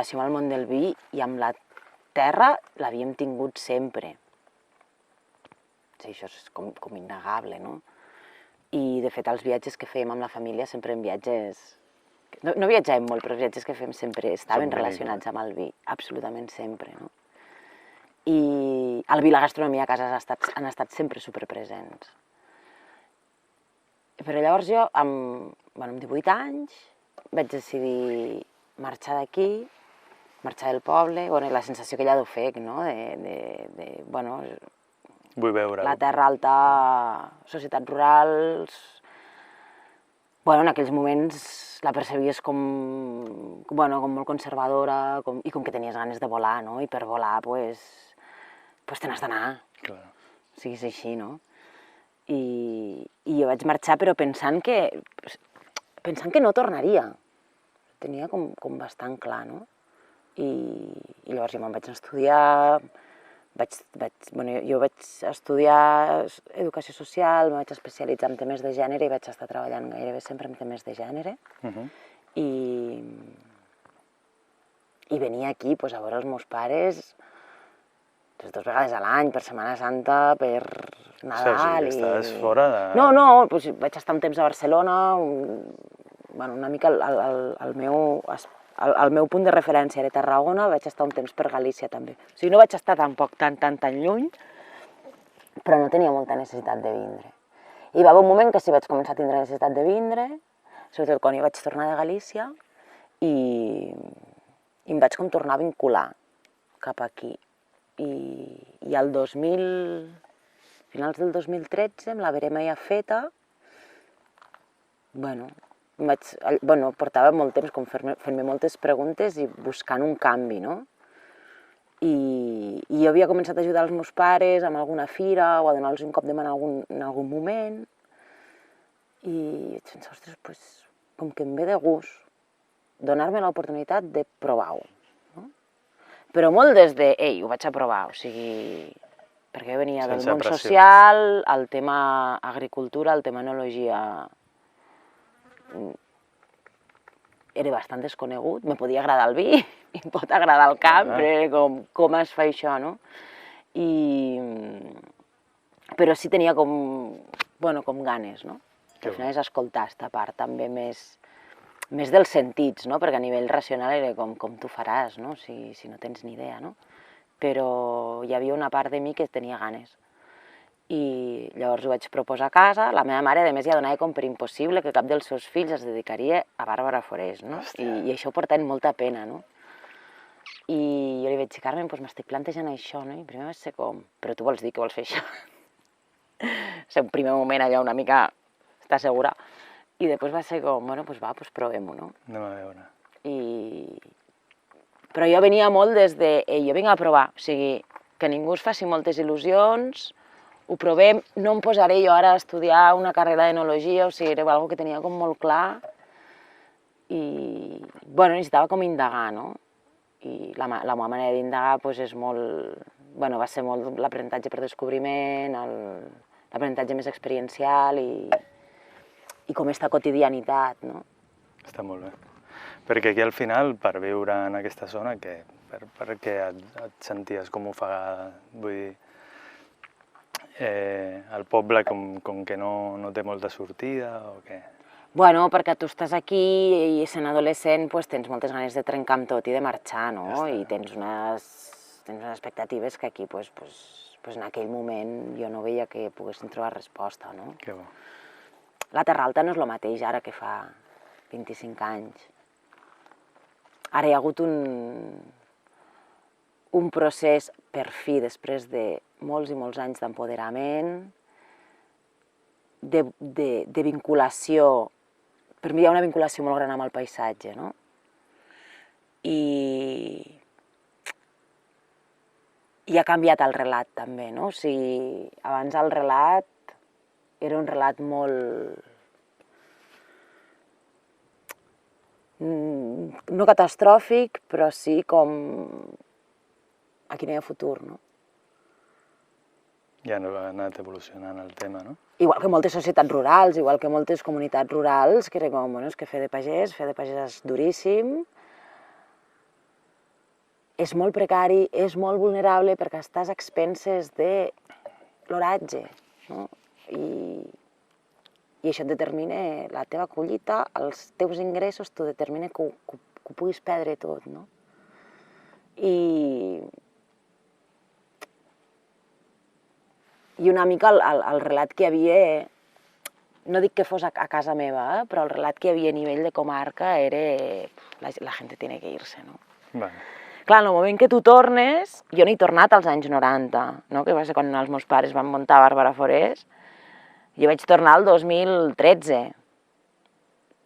relació amb el món del vi i amb la terra l'havíem tingut sempre. Sí, això és com innegable, no? I, de fet, els viatges que fèiem amb la família sempre en viatges... No viatjàvem molt, però els viatges que fem sempre estaven relacionats amb el vi, absolutament sempre, no? I el vi i la gastronomia a casa han estat sempre superpresents. Però llavors jo, amb 18 anys, vaig decidir marxar d'aquí, marxar del poble, i la sensació que ja d'ofec, no? Vull veure. La terra alta, societats rurals... En aquells moments la percebies com molt conservadora i com que tenies ganes de volar, no? I per volar, pues te n'has d'anar. Clar. Siguis així, no? I jo vaig marxar però pensant que no tornaria. Tenia com bastant clar, no? I llavors jo me'n vaig estudiar, jo vaig estudiar educació social, em vaig especialitzar en temes de gènere i vaig estar treballant gairebé sempre en temes de gènere. I venia aquí a veure els meus pares 2 vegades a l'any, per Setmana Santa, per Nadal... Sí, estaves fora de... No, vaig estar un temps a Barcelona, una mica el meu punt de referència era Tarragona, vaig estar un temps per Galícia també. O sigui, no vaig estar tampoc tan lluny, però no tenia molta necessitat de vindre. I va haver un moment que sí vaig començar a tindre necessitat de vindre, sobretot quan jo vaig tornar de Galícia, i em vaig tornar a vincular cap aquí. I al finals del 2013, amb la verema ja feta, portava molt temps fent-me moltes preguntes i buscant un canvi, no? I jo havia començat a ajudar els meus pares amb alguna fira o a donar-los un cop de mà en algun moment. I vaig pensar, ostres, com que em ve de gust donar-me l'oportunitat de provar-ho. Però molt des de, ho vaig a provar, o sigui, perquè jo venia del món social, el tema agricultura, el tema enologia era bastant desconegut, me podia agradar el vi, em pot agradar el camp, però era com es fa això, no? Però sí tenia com ganes, no? Al final és escoltar aquesta part també més dels sentits, no? Perquè a nivell racional era com tu faràs, no? Si no tens ni idea, no? Però hi havia una part de mi que tenia ganes. I llavors ho vaig proposar a casa. La meva mare, a més, ja donava com per impossible que cap dels seus fills es dedicaria a Bàrbara Forés, no? I això portava molta pena, no? I jo li vaig dir, Carmen, m'estic plantejant això, no? I primer va ser com, però tu vols dir que vols fer això? Va ser un primer moment allò una mica, estàs segura? I després va ser com, provem-ho, no? Anem a veure. Però jo venia molt des de, jo vinc a provar, o sigui, que ningú es faci moltes il·lusions, ho provem, no em posaré jo ara a estudiar una carrera d'enologia, o sigui, era una cosa que tenia com molt clar i, necessitava com indagar, no? I la meva manera d'indagar és molt, va ser molt l'aprenentatge per descobriment, l'aprenentatge més experiencial i com aquesta quotidianitat, no? Està molt bé. Perquè aquí al final, per viure en aquesta zona, per què et senties com ofegada? Vull dir, el poble com que no té molta sortida o què? Perquè tu estàs aquí i sent adolescent tens moltes ganes de trencar amb tot i de marxar, no? I tens unes expectatives que aquí, en aquell moment, jo no veia que poguessin trobar resposta, no? Que bo. La Terra Alta no és el mateix ara que fa 25 anys. Ara hi ha hagut un procés, per fi, després de molts i molts anys d'empoderament, de vinculació. Per mi hi ha una vinculació molt gran amb el paisatge, no? I ha canviat el relat també, no? O sigui, abans el relat era un relat molt... no catastròfic, però sí com... aquí no hi ha futur, no? Ja no ha anat evolucionant el tema, no? Igual que moltes societats rurals, igual que moltes comunitats rurals, que era com, és que fer de pagès és duríssim. és molt precari, és molt vulnerable perquè estàs a expenses de l'oratge, no? I això et determina la teva collita, els teus ingressos, t'ho determina que ho puguis perdre tot, no? I una mica el relat que hi havia, no dic que fos a casa meva, però el relat que hi havia a nivell de comarca era la gent tiene que irse, no? Vale. Clar, en el moment que tu tornes, jo no he tornat als anys 90, no? Que va ser quan els meus pares van muntar Bàrbara Forés, jo vaig tornar al 2013,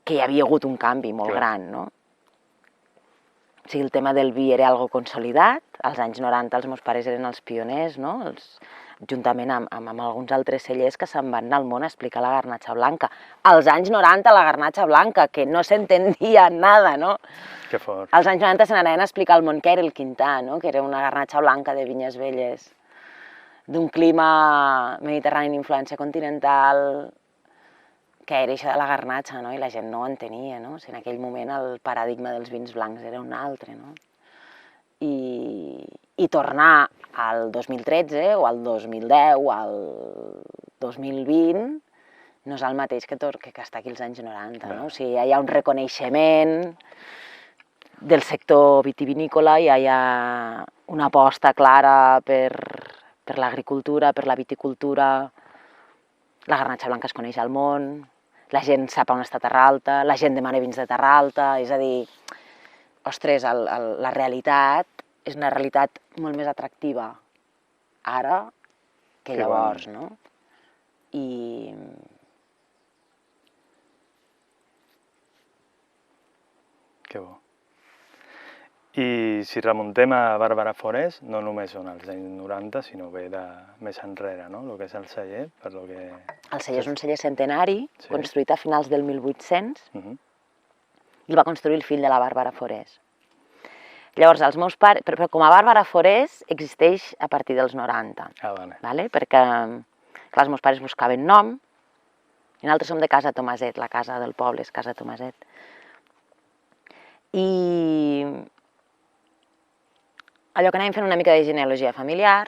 que hi havia hagut un canvi molt gran, no? O sigui, el tema del vi era algo consolidat, als anys 90 els meus pares eren els pioners, no? Juntament amb alguns altres cellers que se'n van anar al món a explicar la garnatxa blanca. Als anys 90 la garnatxa blanca, que no s'entendia nada, no? Que fort. Als anys 90 se n'anaven a explicar al món què era el quintà, no? Que era una garnatxa blanca de vinyes velles, d'un clima mediterrani d'influència continental, que era això de la garnatxa, no? I la gent no ho entenia, no? O sigui, en aquell moment el paradigma dels vins blancs era un altre, no? I tornar al 2013 o al 2010 o al 2020 no és el mateix que estar aquí als anys 90, no? O sigui, hi ha un reconeixement del sector vitivinícola, hi ha una aposta clara per l'agricultura, per la viticultura, la garnatxa blanca es coneix al món, la gent sap on està Terra Alta, la gent demana vins de Terra Alta, és a dir, ostres, la realitat és una realitat molt més atractiva ara que llavors, no? I Que bo. I si remuntem a Bàrbara Forés, no només són els anys 90, sinó ve de més enrere, no? El que és el celler, per lo que... El celler és un celler centenari, construït a finals del 1800, i el va construir el fill de la Bàrbara Forés. Llavors, els meus pares... Però com a Bàrbara Forés existeix a partir dels 90, perquè els meus pares buscaven nom, i nosaltres som de Casa Tomaset, la casa del poble és Casa Tomaset. I allò que anàvem fent una mica de genealogia familiar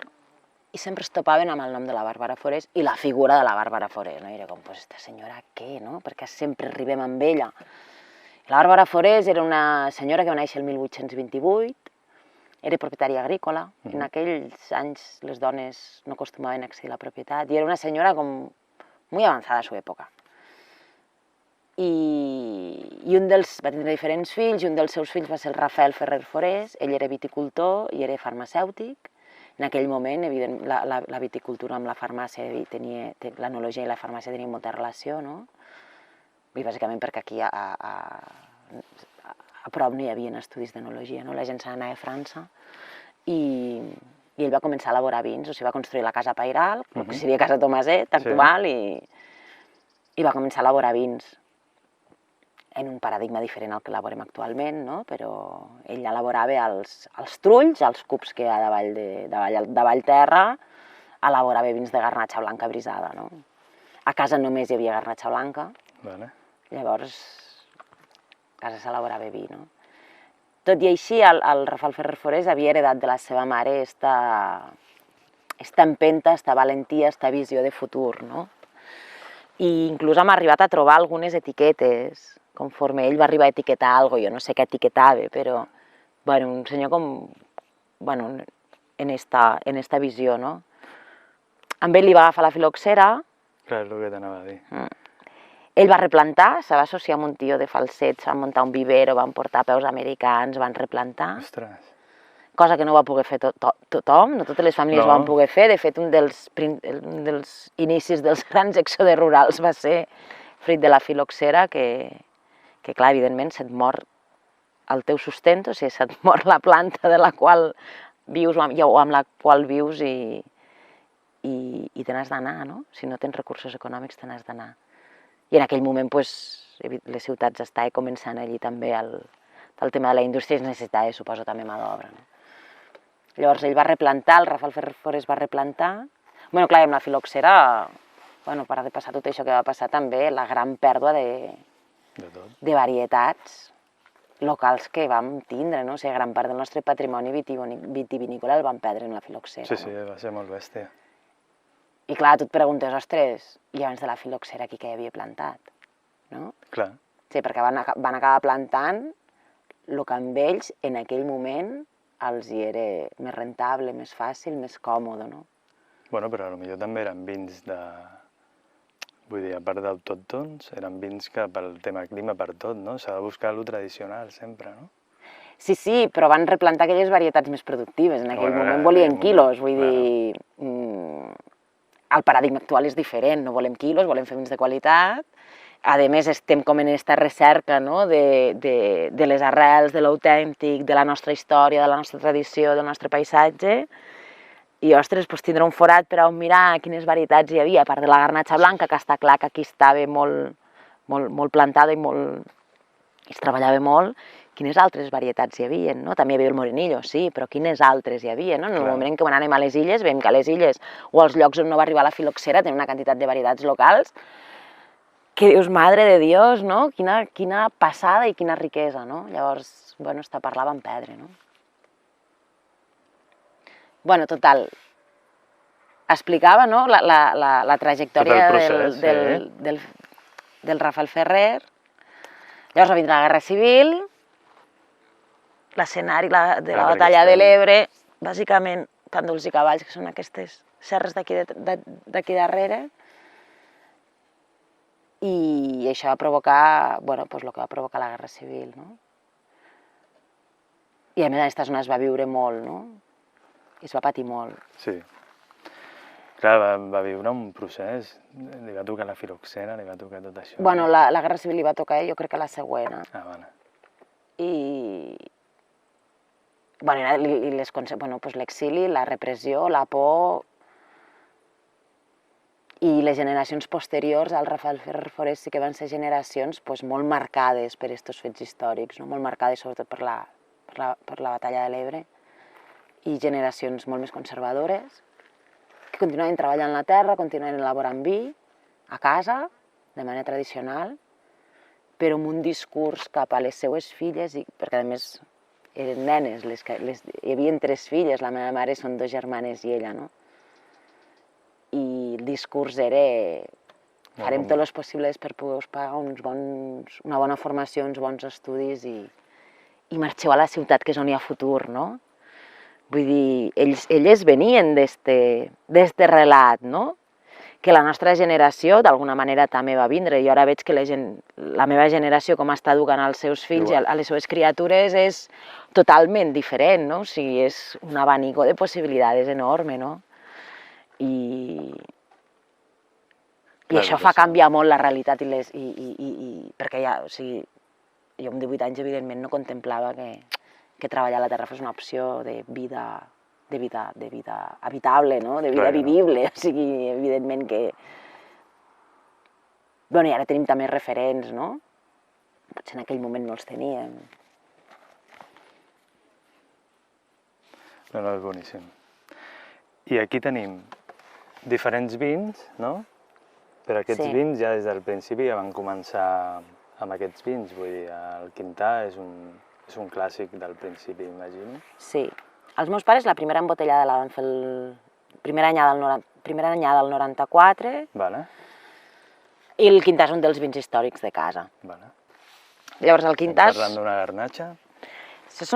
i sempre es topaven amb el nom de la Bàrbara Forés i la figura de la Bàrbara Forés, no? I era com, pues, esta senyora què, no? Perquè sempre arribem amb ella. La Bàrbara Forés era una senyora que va néixer el 1828, era propietària agrícola, en aquells anys les dones no acostumaven a accedir a la propietat, i era una senyora com muy avanzada a su època. I va tindre diferents fills, i un dels seus fills va ser el Rafael Ferrer Forés, ell era viticultor i era farmacèutic. En aquell moment, evident, la viticultura amb la farmàcia, l'enologia i la farmàcia tenien molta relació, no? I bàsicament perquè aquí a prop no hi havia estudis d'enologia, no? La gent se n'anava a França i ell va començar a elaborar vins, o sigui, va construir la casa pairal, que seria Casa Tomaset actual, i va començar a elaborar vins en un paradigma diferent al que elaborem actualment, no? Però ell elaborava els trulls, els cups que hi ha davall terra, elaborava vins de garnatxa blanca brisada, no? A casa només hi havia garnatxa blanca, llavors a casa s'elaborava vi, no? Tot i així, el Rafael Ferrer Forés havia heredat de la seva mare esta empenta, esta valentia, esta visió de futur, no? I inclús hem arribat a trobar algunes etiquetes, conforme ell va arribar a etiquetar alguna cosa, jo no sé què etiquetava, però un senyor com, en esta visió, no? Amb ell li va agafar la filoxera. Clar, és el que t'anava a dir. Ell va replantar, se va associar amb un tio de Falset, van muntar un vivero, van portar peus americans, van replantar. Ostres. Cosa que no va poder fer tothom, no totes les famílies ho van poder fer. De fet, un dels inicis dels grans èxodes rurals va ser fruit de la filoxera, que clar, evidentment, se't mor el teu sustento, o sigui, se't mor la planta de la qual vius o amb la qual vius i te n'has d'anar, no? Si no tens recursos econòmics, te n'has d'anar. I en aquell moment, les ciutats estaven començant allí també el tema de la indústria es necessitava, suposo, també mà d'obra. Llavors ell va replantar, el Rafael Ferrer Forés va replantar. Clar, amb la filoxera, per de passar tot això que va passar també, la gran pèrdua de varietats locals que vam tindre, no? O sigui, gran part del nostre patrimoni vitivinícola el vam perdre en la filoxera. Sí, va ser molt bèstia. I clar, tu et preguntes, ostres, i abans de la filoxera aquí què hi havia plantat, no? Clar. Sí, perquè van acabar plantant el que amb ells en aquell moment els hi era més rentable, més fàcil, més còmode, no? Bueno, però potser també eren vins de... Vull dir, a part d'autòctons, eren vins que pel tema clima per tot, no? S'ha de buscar lo tradicional sempre, no? Sí, però van replantar aquelles varietats més productives. En aquell moment volien quilos, vull dir... El paradigma actual és diferent, no volem quilos, volem fer vins de qualitat. A més, estem com en aquesta recerca, no? de les arrels, de l'autèntic, de la nostra història, de la nostra tradició, del nostre paisatge. I, ostres, doncs tindre un forat per on mirar quines varietats hi havia, a part de la garnatxa blanca, que està clar que aquí estava molt plantada i es treballava molt, quines altres varietats hi havia, no? També hi havia el morenillo, sí, però quines altres hi havia, no? En el moment en què anem a les illes, veiem que a les illes o als llocs on no va arribar la filoxera tenen una quantitat de varietats locals que dius, madre de Dios, no? Quina passada i quina riquesa, no? Llavors, bueno, està per la vam perdre, no? Bueno, total, explicava, no? la trajectòria del Rafael Ferrer. Llavors va vindre la Guerra Civil, l'escenari de la batalla de l'Ebre, bàsicament Pàndols i Cavalls, que són aquestes serres d'aquí darrere, i això va provocar, bueno, doncs el que va provocar la Guerra Civil, no? I a més en aquesta zona es va viure molt, no? I es va patir molt. Sí. Clar, va viure un procés, li va tocar la filoxera, li va tocar tot això. Bueno, la Guerra Civil li va tocar, jo crec que la següent. Ah, bueno. I l'exili, la repressió, la por, i les generacions posteriors al Rafael Ferrer Forés sí que van ser generacions molt marcades per aquests fets històrics, molt marcades sobretot per la batalla de l'Ebre, i generacions molt més conservadores, que continuaven treballant la terra, continuaven elaborant vi a casa, de manera tradicional, però amb un discurs cap a les seues filles, perquè a més eren nenes, hi havia 3 filles, la meva mare són 2 germanes i ella, no? I el discurs era farem tot el possible per poder-vos pagar una bona formació, uns bons estudis i marxeu a la ciutat, que és on hi ha futur, no? Vull dir, elles venien d'este relat, no? Que la nostra generació d'alguna manera també va vindre. Jo ara veig que la meva generació, com està educant als seus fills i a les seves criatures, és totalment diferent, no? O sigui, és un abanico de possibilitats enorme, no? I això fa canviar molt la realitat perquè ja, o sigui, jo amb 18 anys evidentment no contemplava que treballar a la terra fos una opció de vida habitable, no? De vida vivible, o sigui, evidentment que... Bueno, i ara tenim també referents, no? Potser en aquell moment no els teníem. No, és boníssim. I aquí tenim diferents vins, no? Però aquests vins ja des del principi ja van començar amb aquests vins, vull dir, el Quintà és un clàssic del principi, imagino. Sí. Els meus pares la primera embotellada la van fer primera anyada del 94, i el Quintà és un dels vins històrics de casa. Llavors el Quintà... Estem parlant d'una garnatxa? És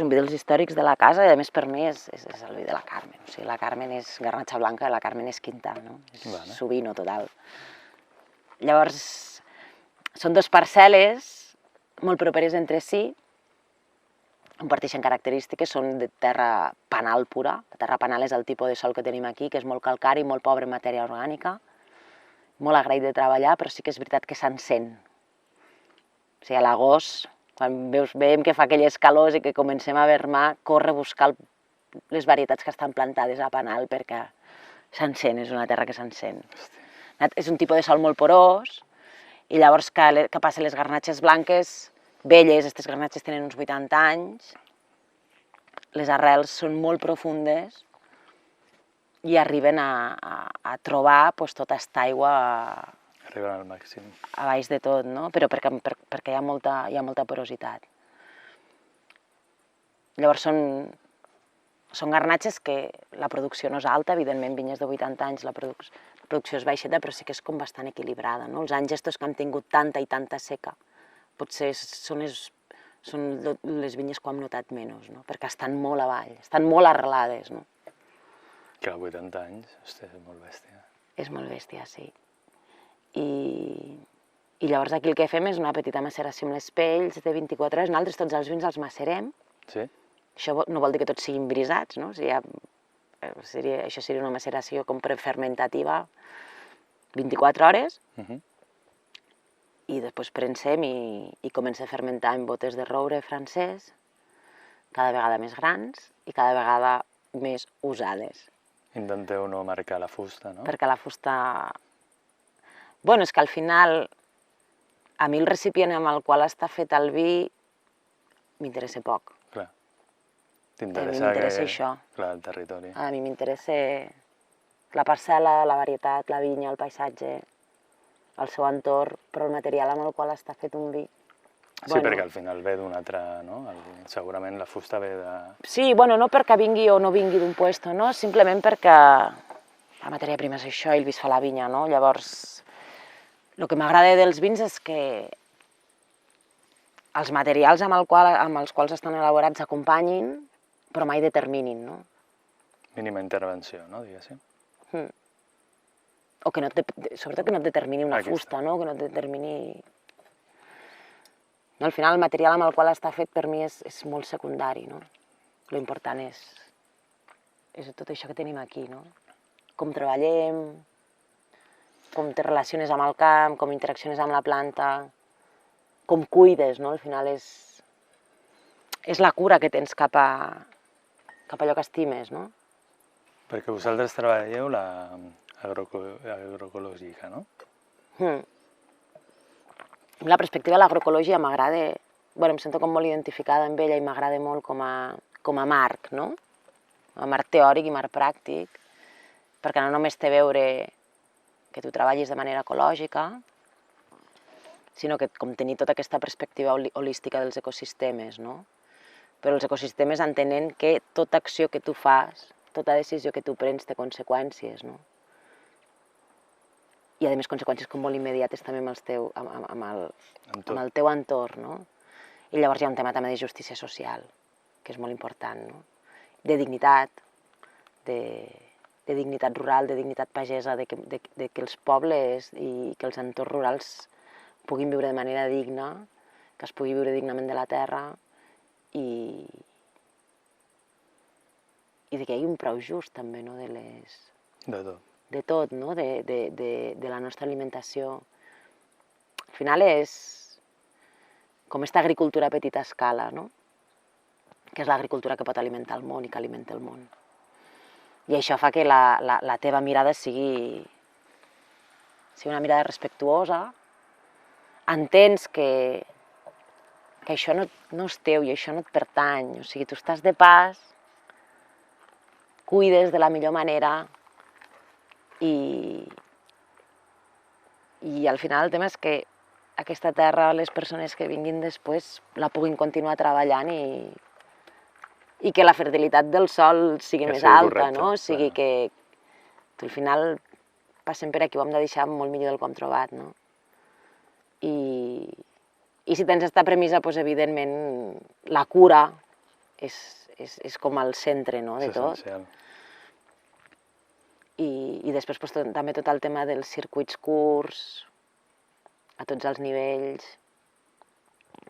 un vi dels històrics de la casa, i a més per mi és el vi de la Carmen. O sigui, la Carmen és garnatxa blanca i la Carmen és Quintà, no? És sovino total. Llavors, són 2 parcel·les molt properes entre si, comparteixen característiques, són de terra panal pura. La terra panal és el tipus de sòl que tenim aquí, que és molt calcari, molt pobre en matèria orgànica, molt agraït de treballar, però sí que és veritat que s'encén. O sigui, a l'agost, quan veiem que fa aquelles calors i que comencem a vermar, corre a buscar les varietats que estan plantades a panal perquè s'encén, és una terra que s'encén. És un tipus de sòl molt porós, i llavors que passen les garnatxes blanques, velles, aquestes garnatxes tenen uns 80 anys, les arrels són molt profundes i arriben a trobar tota aquesta aigua Arriben al màxim. a baix de tot, no? Però perquè hi ha molta porositat. Llavors són garnatxes que la producció no és alta, evidentment, vinyes de 80 anys, la producció és baixeta, però sí que és com bastant equilibrada, no? Els anys estos que han tingut tanta i tanta seca, potser són les vinyes que ho hem notat menys, no? Perquè estan molt avall, estan molt arrelades, no? Que a 80 anys, hosti, és molt bèstia. És molt bèstia, sí. I llavors aquí el que fem és una petita maceració amb les pells de 24 hores. Nosaltres tots els vins els macerem. Sí? Això no vol dir que tots siguin brisats, no? Això seria una maceració com prefermentativa 24 hores. I després prensem i comença a fermentar en botes de roure francès, cada vegada més grans i cada vegada més usades. Intenteu no marcar la fusta, no? Perquè la fusta... Bueno, és que al final, a mi el recipient amb el qual està fet el vi m'interessa poc. Clar. M'interessa això. Clar, el territori. A mi m'interessa la parcel·la, la varietat, la vinya, el paisatge, el seu entorn, però el material amb el qual està fet un vi. Sí, perquè al final ve d'un altre, no? Segurament la fusta ve de... Sí, bueno, no perquè vingui o no vingui d'un puesto, no? Simplement perquè la matèria prima és això i el vi es fa a la vinya, no? Llavors, el que m'agrada dels vins és que els materials amb els quals estan elaborats acompanyin, però mai determinin, no? Mínima intervenció, no? Diguéssim. O que sobretot que no et determini una fusta, no? Que no et determini... No, al final el material amb el qual està fet per mi és molt secundari, no? L'important és tot això que tenim aquí, no? Com treballem, com te relaciones amb el camp, com interacciones amb la planta, com cuides, no? Al final és la cura que tens cap a allò que estimes, no? Perquè vosaltres treballeu l'agroecològica, no? La perspectiva de l'agroecologia m'agrada, em sento com molt identificada amb ella i m'agrada molt com a marc, no? Com a marc teòric i marc pràctic, perquè no només té a veure que tu treballis de manera ecològica, sinó que com tenir tota aquesta perspectiva holística dels ecosistemes, no? Però els ecosistemes entenent que tota acció que tu fas, tota decisió que tu prens té conseqüències, no? I a més conseqüències com molt immediates també amb el teu entorn, no? I llavors hi ha un tema també de justícia social, que és molt important, no? De dignitat, de dignitat rural, de dignitat pagesa, de que els pobles i que els entorns rurals puguin viure de manera digna, que es pugui viure dignament de la terra i de que hi hagi un preu just també, no? De tot. De tot, no? De la nostra alimentació. Al final és com aquesta agricultura a petita escala, no? Que és l'agricultura que pot alimentar el món i que alimenta el món. I això fa que la teva mirada sigui una mirada respectuosa, entens que això no és teu i això no et pertany, o sigui, tu estàs de pas, cuides de la millor manera, i al final el tema és que aquesta terra, les persones que vinguin després, la puguin continuar treballant i que la fertilitat del sòl sigui més alta, no? O sigui que al final passem per aquí, ho hem de deixar molt millor del que ho hem trobat, no? I si tens aquesta premissa, doncs evidentment la cura és com el centre, no, de tot. És essencial. I després també tot el tema dels circuits curts, a tots els nivells,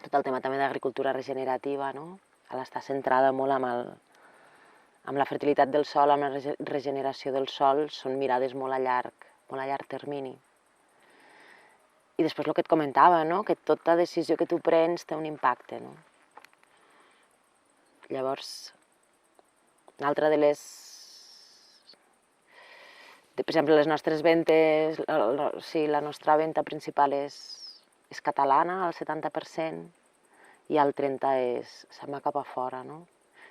tot el tema també d'agricultura regenerativa, no? Està centrada molt amb la fertilitat del sòl, amb la regeneració del sòl, són mirades molt a llarg termini. I després el que et comentava, no? Que tota decisió que tu prens té un impacte, no? Llavors, una altra de les... Per exemple, les nostres ventes, la nostra venda principal és catalana, al 70%, i el 30% se'n va cap a fora, no?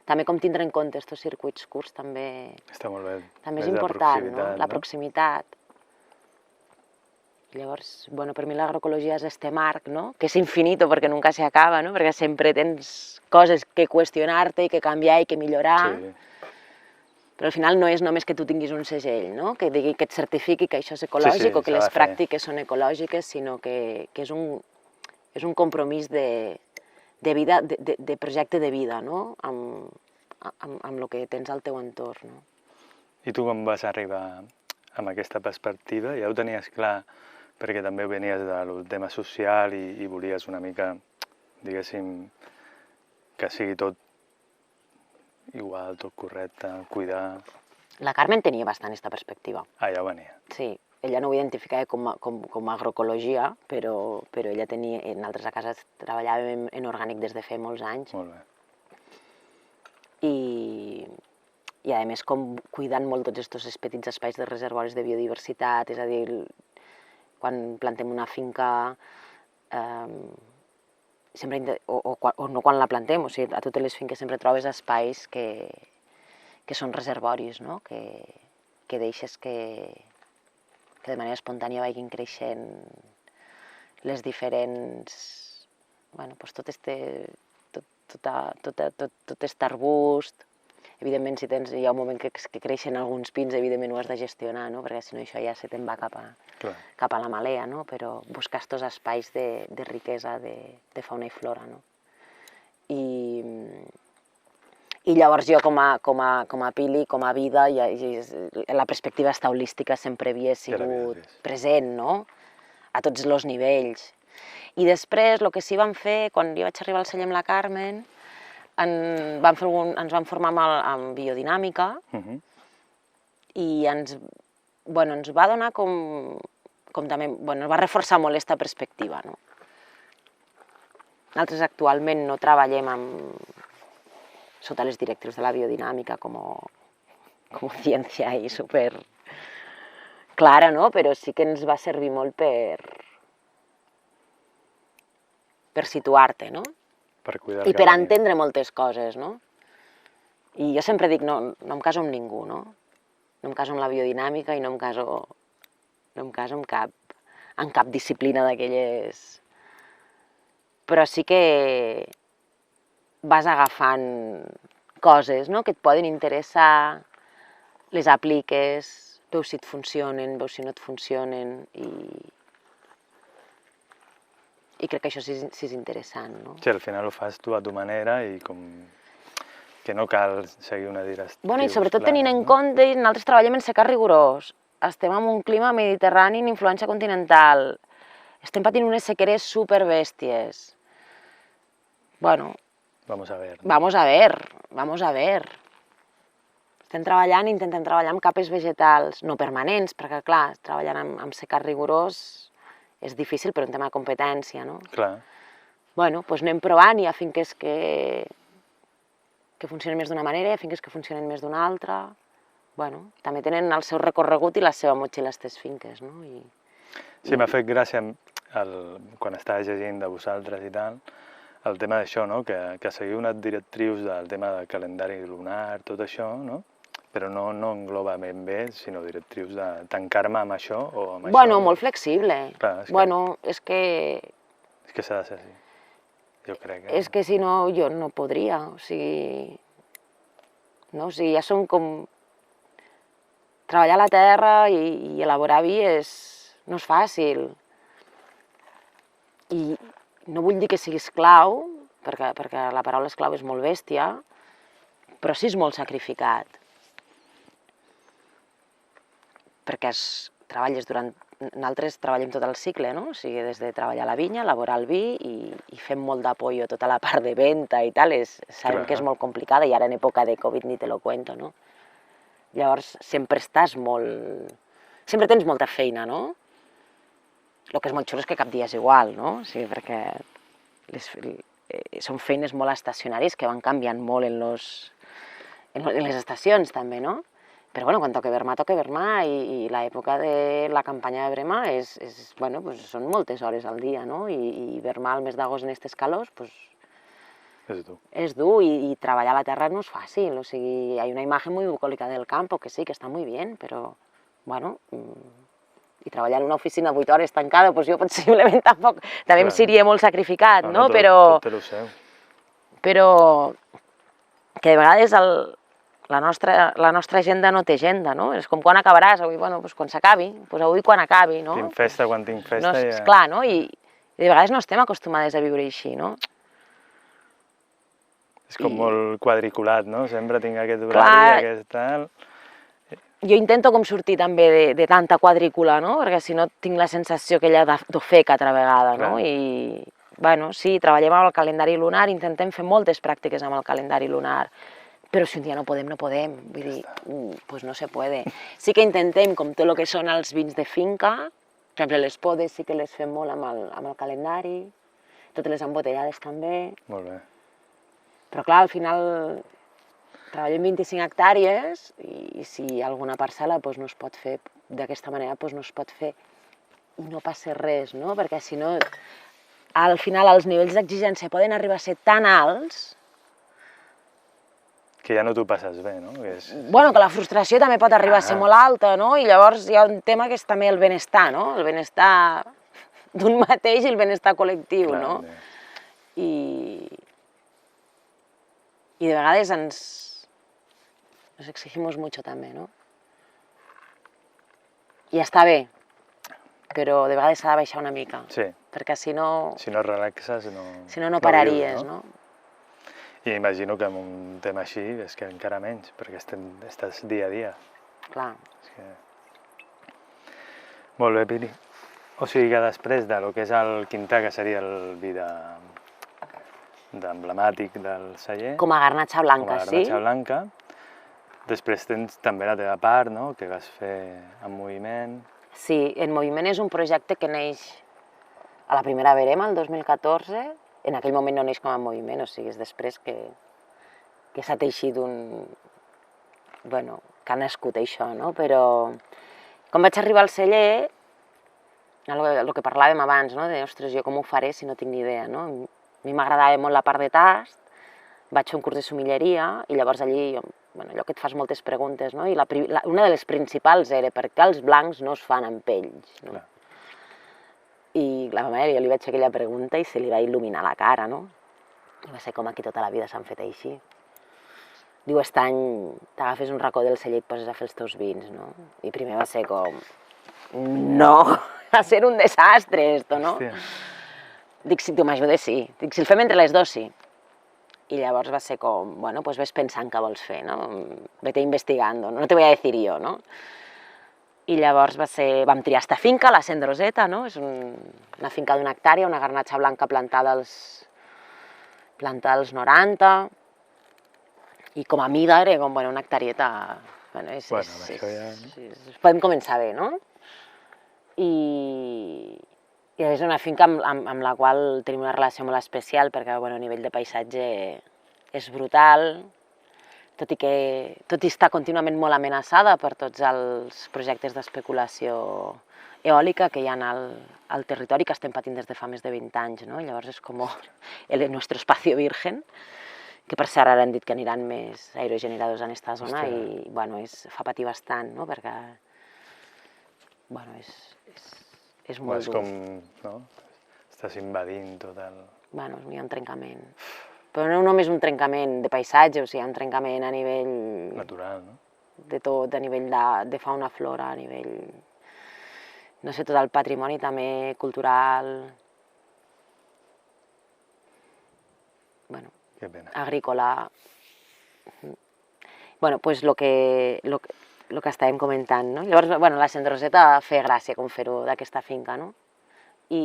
També com tindre en compte aquests circuits curts també... Està molt bé. També és important, no? La proximitat. Llavors, bueno, per mi l'agroecologia és este marc, no? Que és infinito perquè nunca se acaba, no? Perquè sempre tens coses que qüestionar-te i que canviar i que millorar, però al final no és només que tu tinguis un segell, no? Que digui que et certifiqui que això és ecològic o que les pràctiques són ecològiques, sinó que és un compromís de vida, de projecte de vida, no? Amb el que tens al teu entorn, no? I tu com vas arribar amb aquesta perspectiva? Ja ho tenies clar perquè també venies del tema social i volies una mica, diguéssim, que sigui tot igual, tot correcte, cuidar... La Carmen tenia bastant aquesta perspectiva. Ah, ja venia. Sí, ella no ho identificava com agroecologia, però ella tenia... Nosaltres a casa treballàvem en orgànic des de fa molts anys. Molt bé. I a més, com cuidant molt tots aquests petits espais de reservoris de biodiversitat, és a dir, quan plantem una finca, o no quan la plantem, o sigui, a totes les finques sempre trobes espais que són reservoris, no? Que deixes que de manera espontània vagin creixent les diferents... Bueno, doncs tot este arbust. Evidentment, si hi ha un moment que creixen alguns pins, evidentment ho has de gestionar, no? Perquè si no això ja se te'n va cap a la malea, no? Però buscar aquests espais de riquesa de fauna i flora, no? I llavors jo com a pili, com a vida, la perspectiva esta holística sempre havia sigut present, no? A tots els nivells. I després, el que sí vam fer, quan jo vaig arribar al celler amb la Carmen, ens vam formar amb biodinàmica i ens va donar com també, ens va reforçar molt aquesta perspectiva, no? Nosaltres actualment no treballem sota les directrius de la biodinàmica com ciència i super clara, no? Però sí que ens va servir molt per situar-te, no? I per entendre moltes coses, no? I jo sempre dic, no em caso amb ningú, no? No em caso amb la biodinàmica i no em caso amb cap disciplina d'aquelles... Però sí que vas agafant coses, no?, que et poden interessar, les apliques, veus si et funcionen, veus si no et funcionen i crec que això sí és interessant, no? Sí, al final ho fas tu a tu manera i com que no cal seguir una directriu. Bueno, i sobretot tenint en compte, nosaltres treballem en secà rigorós, estem en un clima mediterrani amb influència continental, estem patint unes sequeres superbèsties. Bueno... Vamos a ver. Vamos a ver. Estem treballant, intentem treballar amb capes vegetals, no permanents, perquè clar, treballant amb secà rigorós és difícil per un tema de competència, no? Clar. Bueno, doncs anem provant, hi ha finques que funcionen més d'una manera, hi ha finques que funcionen més d'una altra. Bueno, també tenen el seu recorregut i la seva motxilla, aquestes finques, no? Sí, m'ha fet gràcia quan estava llegint de vosaltres i tal, el tema d'això, no? Que seguiu unes directrius del tema del calendari lunar, tot això, no? Però no engloba ben bé, sinó directrius de tancar-me amb això o amb això. Bueno, molt flexible. Clar, és que... És que s'ha de ser així, jo crec. És que si no, jo no podria, o sigui... No, o sigui, ja són com... Treballar a la terra i elaborar vi no és fàcil. I no vull dir que sigui esclau, perquè la paraula esclau és molt bèstia, però sí és molt sacrificat. Perquè nosaltres treballem tot el cicle, no? O sigui, des de treballar a la vinya, elaborar el vi i fem molt d'apoyo tota la part de venda i tal, sabem que és molt complicada i ara en època de Covid ni te lo cuento, no? Llavors sempre estàs molt... Sempre tens molta feina, no? El que és molt xulo és que cap dia és igual, no? O sigui, perquè són feines molt estacionàries que van canviant molt en les estacions també, no? Però bueno, quan toca vermar i l'època de la campanya de verema són moltes hores al dia, no? I vermar al mes d'agost en aquestes calors, és dur i treballar a la terra no és fàcil, o sigui, hi ha una imatge muy bucólica del campo, que sí, que està muy bien, però, bueno, I treballar en una oficina 8 hores tancada, doncs jo possiblement tampoc... També em seria molt sacrificat, no? Tot té el seu. Però que de vegades la nostra agenda no té agenda, no? És com quan acabaràs, avui, bueno, doncs quan s'acabi, doncs avui quan acabi, no? Tinc festa quan tinc festa. No, esclar, no? I de vegades no estem acostumades a viure així, no? És com molt quadriculat, no? Sempre tinc aquest horari, aquest tal... Jo intento com sortir també de tanta quadrícula, no? Perquè si no tinc la sensació que ella d'ofec altra vegada, no? I, bueno, sí, treballem amb el calendari lunar, intentem fer moltes pràctiques amb el calendari lunar, però si un dia no podem, no podem. Vull dir, pues no se puede. Sí que intentem, com tot el que són els vins de finca, per exemple, les podes sí que les fem molt amb el calendari, totes les embotellades també. Molt bé. Però clar, al final treballem 25 hectàrees i si alguna parcel·la no es pot fer d'aquesta manera, no es pot fer i no passa res, no? Perquè si no, al final els nivells d'exigència poden arribar a ser tan alts que ja no t'ho passes bé, no? Bueno, que la frustració també pot arribar a ser molt alta, no? I llavors hi ha un tema que és també el benestar, no? El benestar d'un mateix i el benestar col·lectiu, no? I de vegades ens exigimos mucho també, no? I està bé, però de vegades s'ha de baixar una mica. Sí. Perquè si no... Si no relaxes, no... Si no, no pararies, no? I imagino que amb un tema així és que encara menys, perquè estàs dia a dia. Clar. Molt bé, Pili. O sigui que després del que és el quintà, que seria el vi emblemàtic del celler... Com a garnatxa blanca, sí. Com a garnatxa blanca. Després tens també la teva part, no?, que vas fer en Moviment. Sí, En Moviment és un projecte que neix a la primera verema, el 2014. En aquell moment no neix com a Moviment, o sigui, és després que s'ha teixit bueno, que ha nascut això, no? Però quan vaig arribar al celler, el que parlàvem abans, no? De, ostres, jo com ho faré si no tinc ni idea, no? A mi m'agradava molt la part de tast, vaig fer un curs de somilleria i llavors allí, bueno, allò que et fas moltes preguntes, no? I una de les principals era per què els blancs no es fan amb pells, no? Clar. I la meva mare, jo li vaig fer aquella pregunta i se li va il·luminar la cara, no? I va ser com aquí tota la vida s'han fet així. Diu, aquest any t'agafes un racó del celler i et poses a fer els teus vins, no? I primer va ser com... No, va ser un desastre, esto, no? Hòstia. Dic, si tu m'ajudes, sí. Dic, si el fem entre les dos, sí. I llavors va ser com, bueno, pues ves pensant què vols fer, no? Vete investigando, no te voy a decir yo, no? I llavors vam triar esta finca, la Cendroseta, no? És una finca d'una hectàrea, una garnatxa blanca plantada als 90, i com a mida era com, bueno, una hectàrieta... Bueno, podem començar bé, no? I és una finca amb la qual tenim una relació molt especial perquè, bueno, a nivell de paisatge és brutal, tot i estar contínuament molt amenaçada per tots els projectes d'especulació eòlica que hi ha al territori, que estem patint des de fa més de 20 anys, no? Llavors és com el nostre espacio virgen, que per cert ara han dit que aniran més aerogeneradors en aquesta zona i, bueno, fa patir bastant, no? Perquè, bueno, és molt dur. És com, no? Estàs invadint tot el... Bueno, hi ha un trencament. Però no només un trencament de paisatge, o sigui, hi ha un trencament a nivell... natural, no? De tot, a nivell de fauna-flora, a nivell... No sé, tot el patrimoni també cultural... Bueno, agrícola... Bueno, doncs el que estàvem comentant, no? Llavors, bueno, la Cendroseta feia gràcia com fer-ho d'aquesta finca, no? I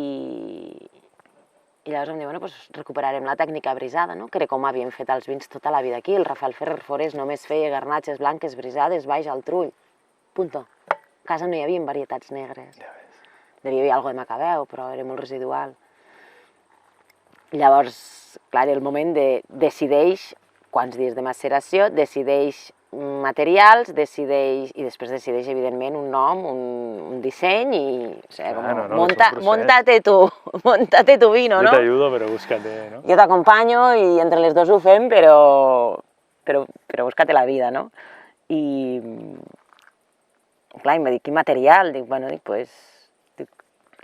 llavors em diu, bueno, doncs recuperarem la tècnica brisada, no? Que era com havíem fet els vins tota la vida aquí. El Rafael Ferrer Forés només feia garnatxes blanques brisades baix al trull. Punto. A casa no hi havia varietats negres. Devia haver alguna de Macabeu, però era molt residual. Llavors, clar, el moment de decideix quants dies de maceració, decideix materials, i després decideix, evidentment, un nom, un disseny i... O sigui, montate tu vino, no? Jo t'ajudo, però búscate, no? Jo t'acompanyo i entre les dos ho fem, però búscate la vida, no? I clar, em va dir, quin material? Dic, bueno,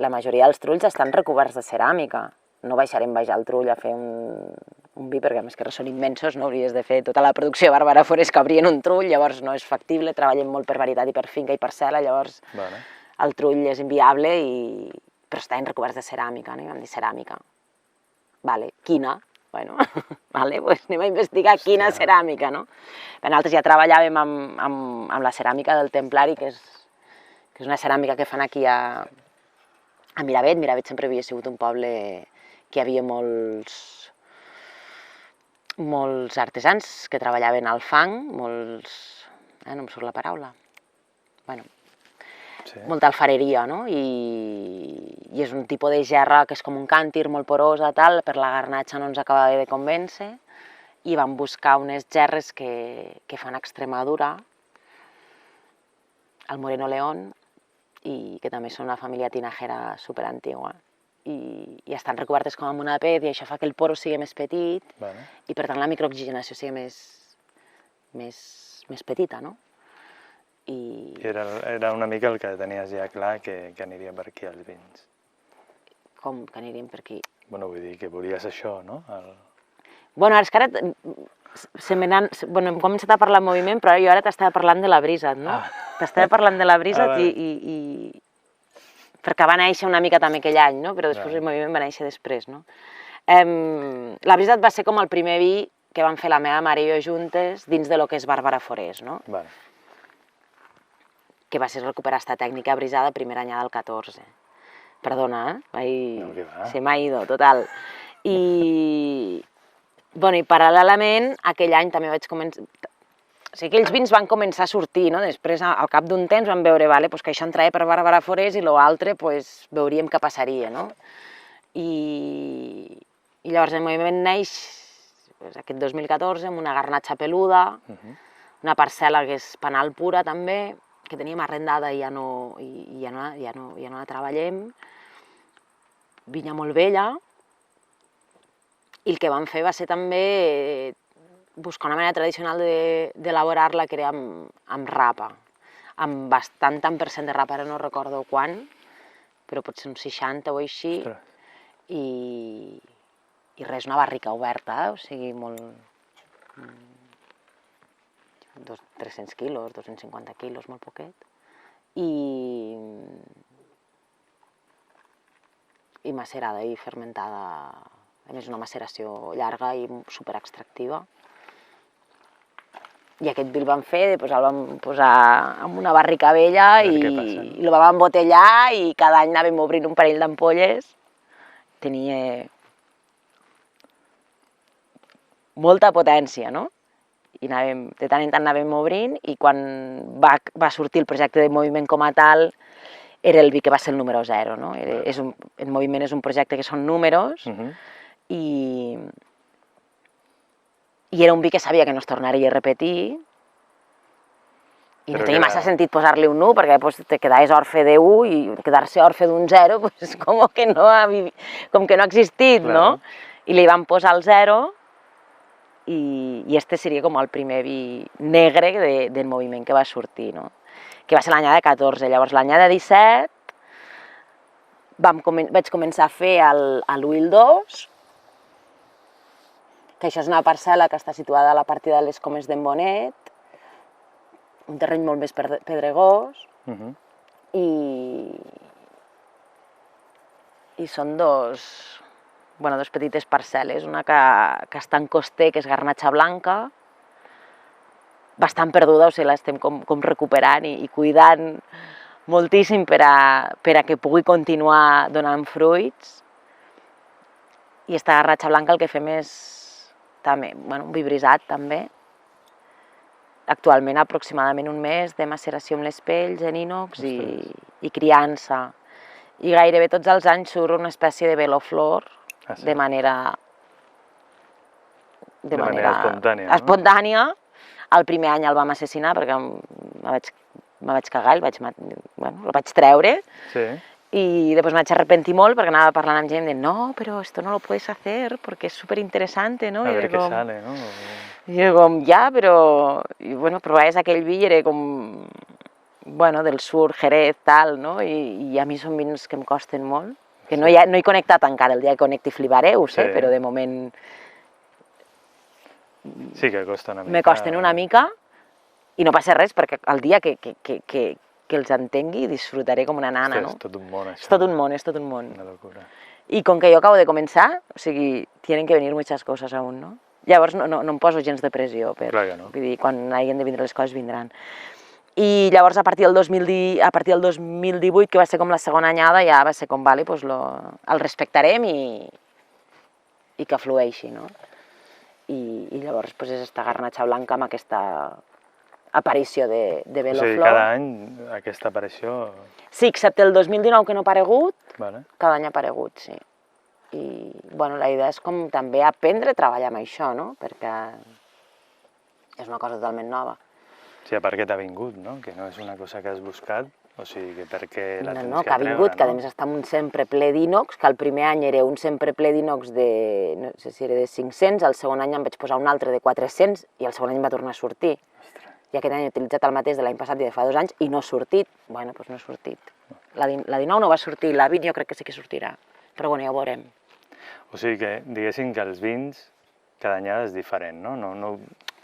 la majoria dels trulls estan recoberts de ceràmica. No baixarem baix al trull a fer un vi, perquè a més que són immensos, no hauries de fer tota la producció de Bàrbara Forés que abrien un trull, llavors no és factible, treballem molt per varietat i per finca i parcel·la, llavors el trull és inviable, però estaven recoberts de ceràmica, no? I vam dir ceràmica. Vale, quina? Bueno, vale, doncs anem a investigar quina ceràmica, no? Nosaltres ja treballàvem amb la ceràmica del Templari, que és una ceràmica que fan aquí a Miravet. Miravet sempre havia sigut un poble que hi havia molts artesans que treballaven al fang, no em surt la paraula, bueno, molta alfareria, no? I és un tipus de gerra que és com un càntir molt porosa, tal, per la garnatxa no ens acabava de convèncer, i vam buscar unes gerres que fan a Extremadura, al Moreno León, i que també són una família tinajera superantigua. I estan recobertes com amb una pet, i això fa que el poro sigui més petit, i per tant la microoxigenació sigui més petita, no? I era una mica el que tenies ja clar que aniria per aquí els vins. Com que anirien per aquí? Bueno, vull dir que volies això, no? Bueno, ara és que ara hem començat a parlar en moviment, però jo ara t'estava parlant de la Brízat, no? T'estava parlant de la Brízat perquè va néixer una mica també aquell any, no? Però després el moviment va néixer després, no? La Brízat va ser com el primer vi que vam fer la meva mare i jo juntes dins de lo que és Bàrbara Forés, no? Que va ser recuperar esta tècnica brisada primera anyada del 14. Perdona, se m'ha ido, total. I paral·lelament, aquell any també vaig començar... O sigui, aquells vins van començar a sortir, no? Després, al cap d'un temps, vam veure que això entrava per Bàrbara Forés i l'altre veuríem què passaria, no? I llavors el moviment neix aquest 2014 amb una garnatxa peluda, una parcel·la que és penal pura també, que teníem arrendada i ja no la treballem, vinya molt vella, i el que vam fer va ser també buscar una manera tradicional d'elaborar-la, que era amb rapa, amb bastant tant % de rapa, ara no recordo quan, però potser uns 60 o així, i res, una barrica oberta, o sigui, molt... 300 quilos, 250 quilos, molt poquet, i macerada i fermentada, a més una maceració llarga i superextractiva. I aquest vi el vam fer, després el vam posar en una barrica vella i el vam embotellar, i cada any anàvem obrint un parell d'ampolles. Tenia molta potència, no? I de tant en tant anàvem obrint, i quan va sortir el projecte de moviment com a tal, era el vi que va ser el número 0, no? El moviment és un projecte que són números, i era un vi que sabia que no es tornaria a repetir, i no tenia massa sentit posar-li un 1, perquè te quedaves orfe d'1, i quedar-se orfe d'un 0, com que no ha existit, no? I li vam posar el 0, i este seria com el primer vi negre del moviment que va sortir, no? Que va ser l'anyada 14. Llavors, l'anyada 17 vaig començar a fer l'Huil 2, que això és una parcel·la que està situada a la partida de les Comes d'en Bonet, un terreny molt més pedregós, i són dos petites parcel·les, una que està en coster, que és garnatxa blanca, bastant perduda, o sigui, l'estem com recuperant i cuidant moltíssim per a que pugui continuar donant fruits. I esta garnatxa blanca el que fem és també, un vi brisat també. Actualment aproximadament un mes de maceració amb les pells en inox i criança. I gairebé tots els anys surt una espècie de veloflor, de manera espontània. El primer any el vam assassinar perquè me vaig cagar, el vaig treure, i després me vaig arrepentir molt perquè anava parlant amb gent de no, però esto no lo puedes hacer porque es súper interesante, ¿no? A ver qué sale, ¿no? I jo com, ja, però provaves aquell vi i era com bueno, del Sur, Jerez, tal, no? I a mi són vins que em costen molt, que no hi he connectat encara, el dia que connecti fliparé, ho sé, però de moment Sí que costa una mica. me costen una mica i no passa res, perquè el dia que els entengui disfrutaré com una nana, no? És tot un món, això. És tot un món, és tot un món. Una locura. I com que jo acabo de començar, o sigui, tienen que venir muchas cosas aún, no? Llavors no em poso gens de pressió, Clar que no. vull dir, quan hagin de vindre les coses vindran. I llavors a partir del 2018, que va ser com la segona anyada, ja va ser com, vale, pues el respectarem i que flueixi, no? I llavors pues, és esta garnatxa blanca amb aquesta aparició de Veloflor. O sigui, cada any aquesta aparició... Sí, excepte el 2019 que no ha aparegut, Vale. cada any ha aparegut, sí. I, bueno, la idea és com també aprendre a treballar amb això, no? Perquè és una cosa totalment nova. O sigui, per què t'ha vingut, no? Que no és una cosa que has buscat, o sigui, que per què la tens No, que que ha vingut, treure, que a més està en un sempre ple d'ínox, que el primer any era un sempre ple d'ínox de, no sé si era de 500, el segon any em vaig posar un altre de 400 i el segon any em va tornar a sortir. I aquest any he utilitzat el mateix de l'any passat i de fa 2 anys i no ha sortit. Bueno, doncs no ha sortit. La 19 no va sortir, la 20 jo crec que sí que sortirà, però bueno, ja ho veurem. O sigui que diguéssim que els vins cada anyada és diferent, no?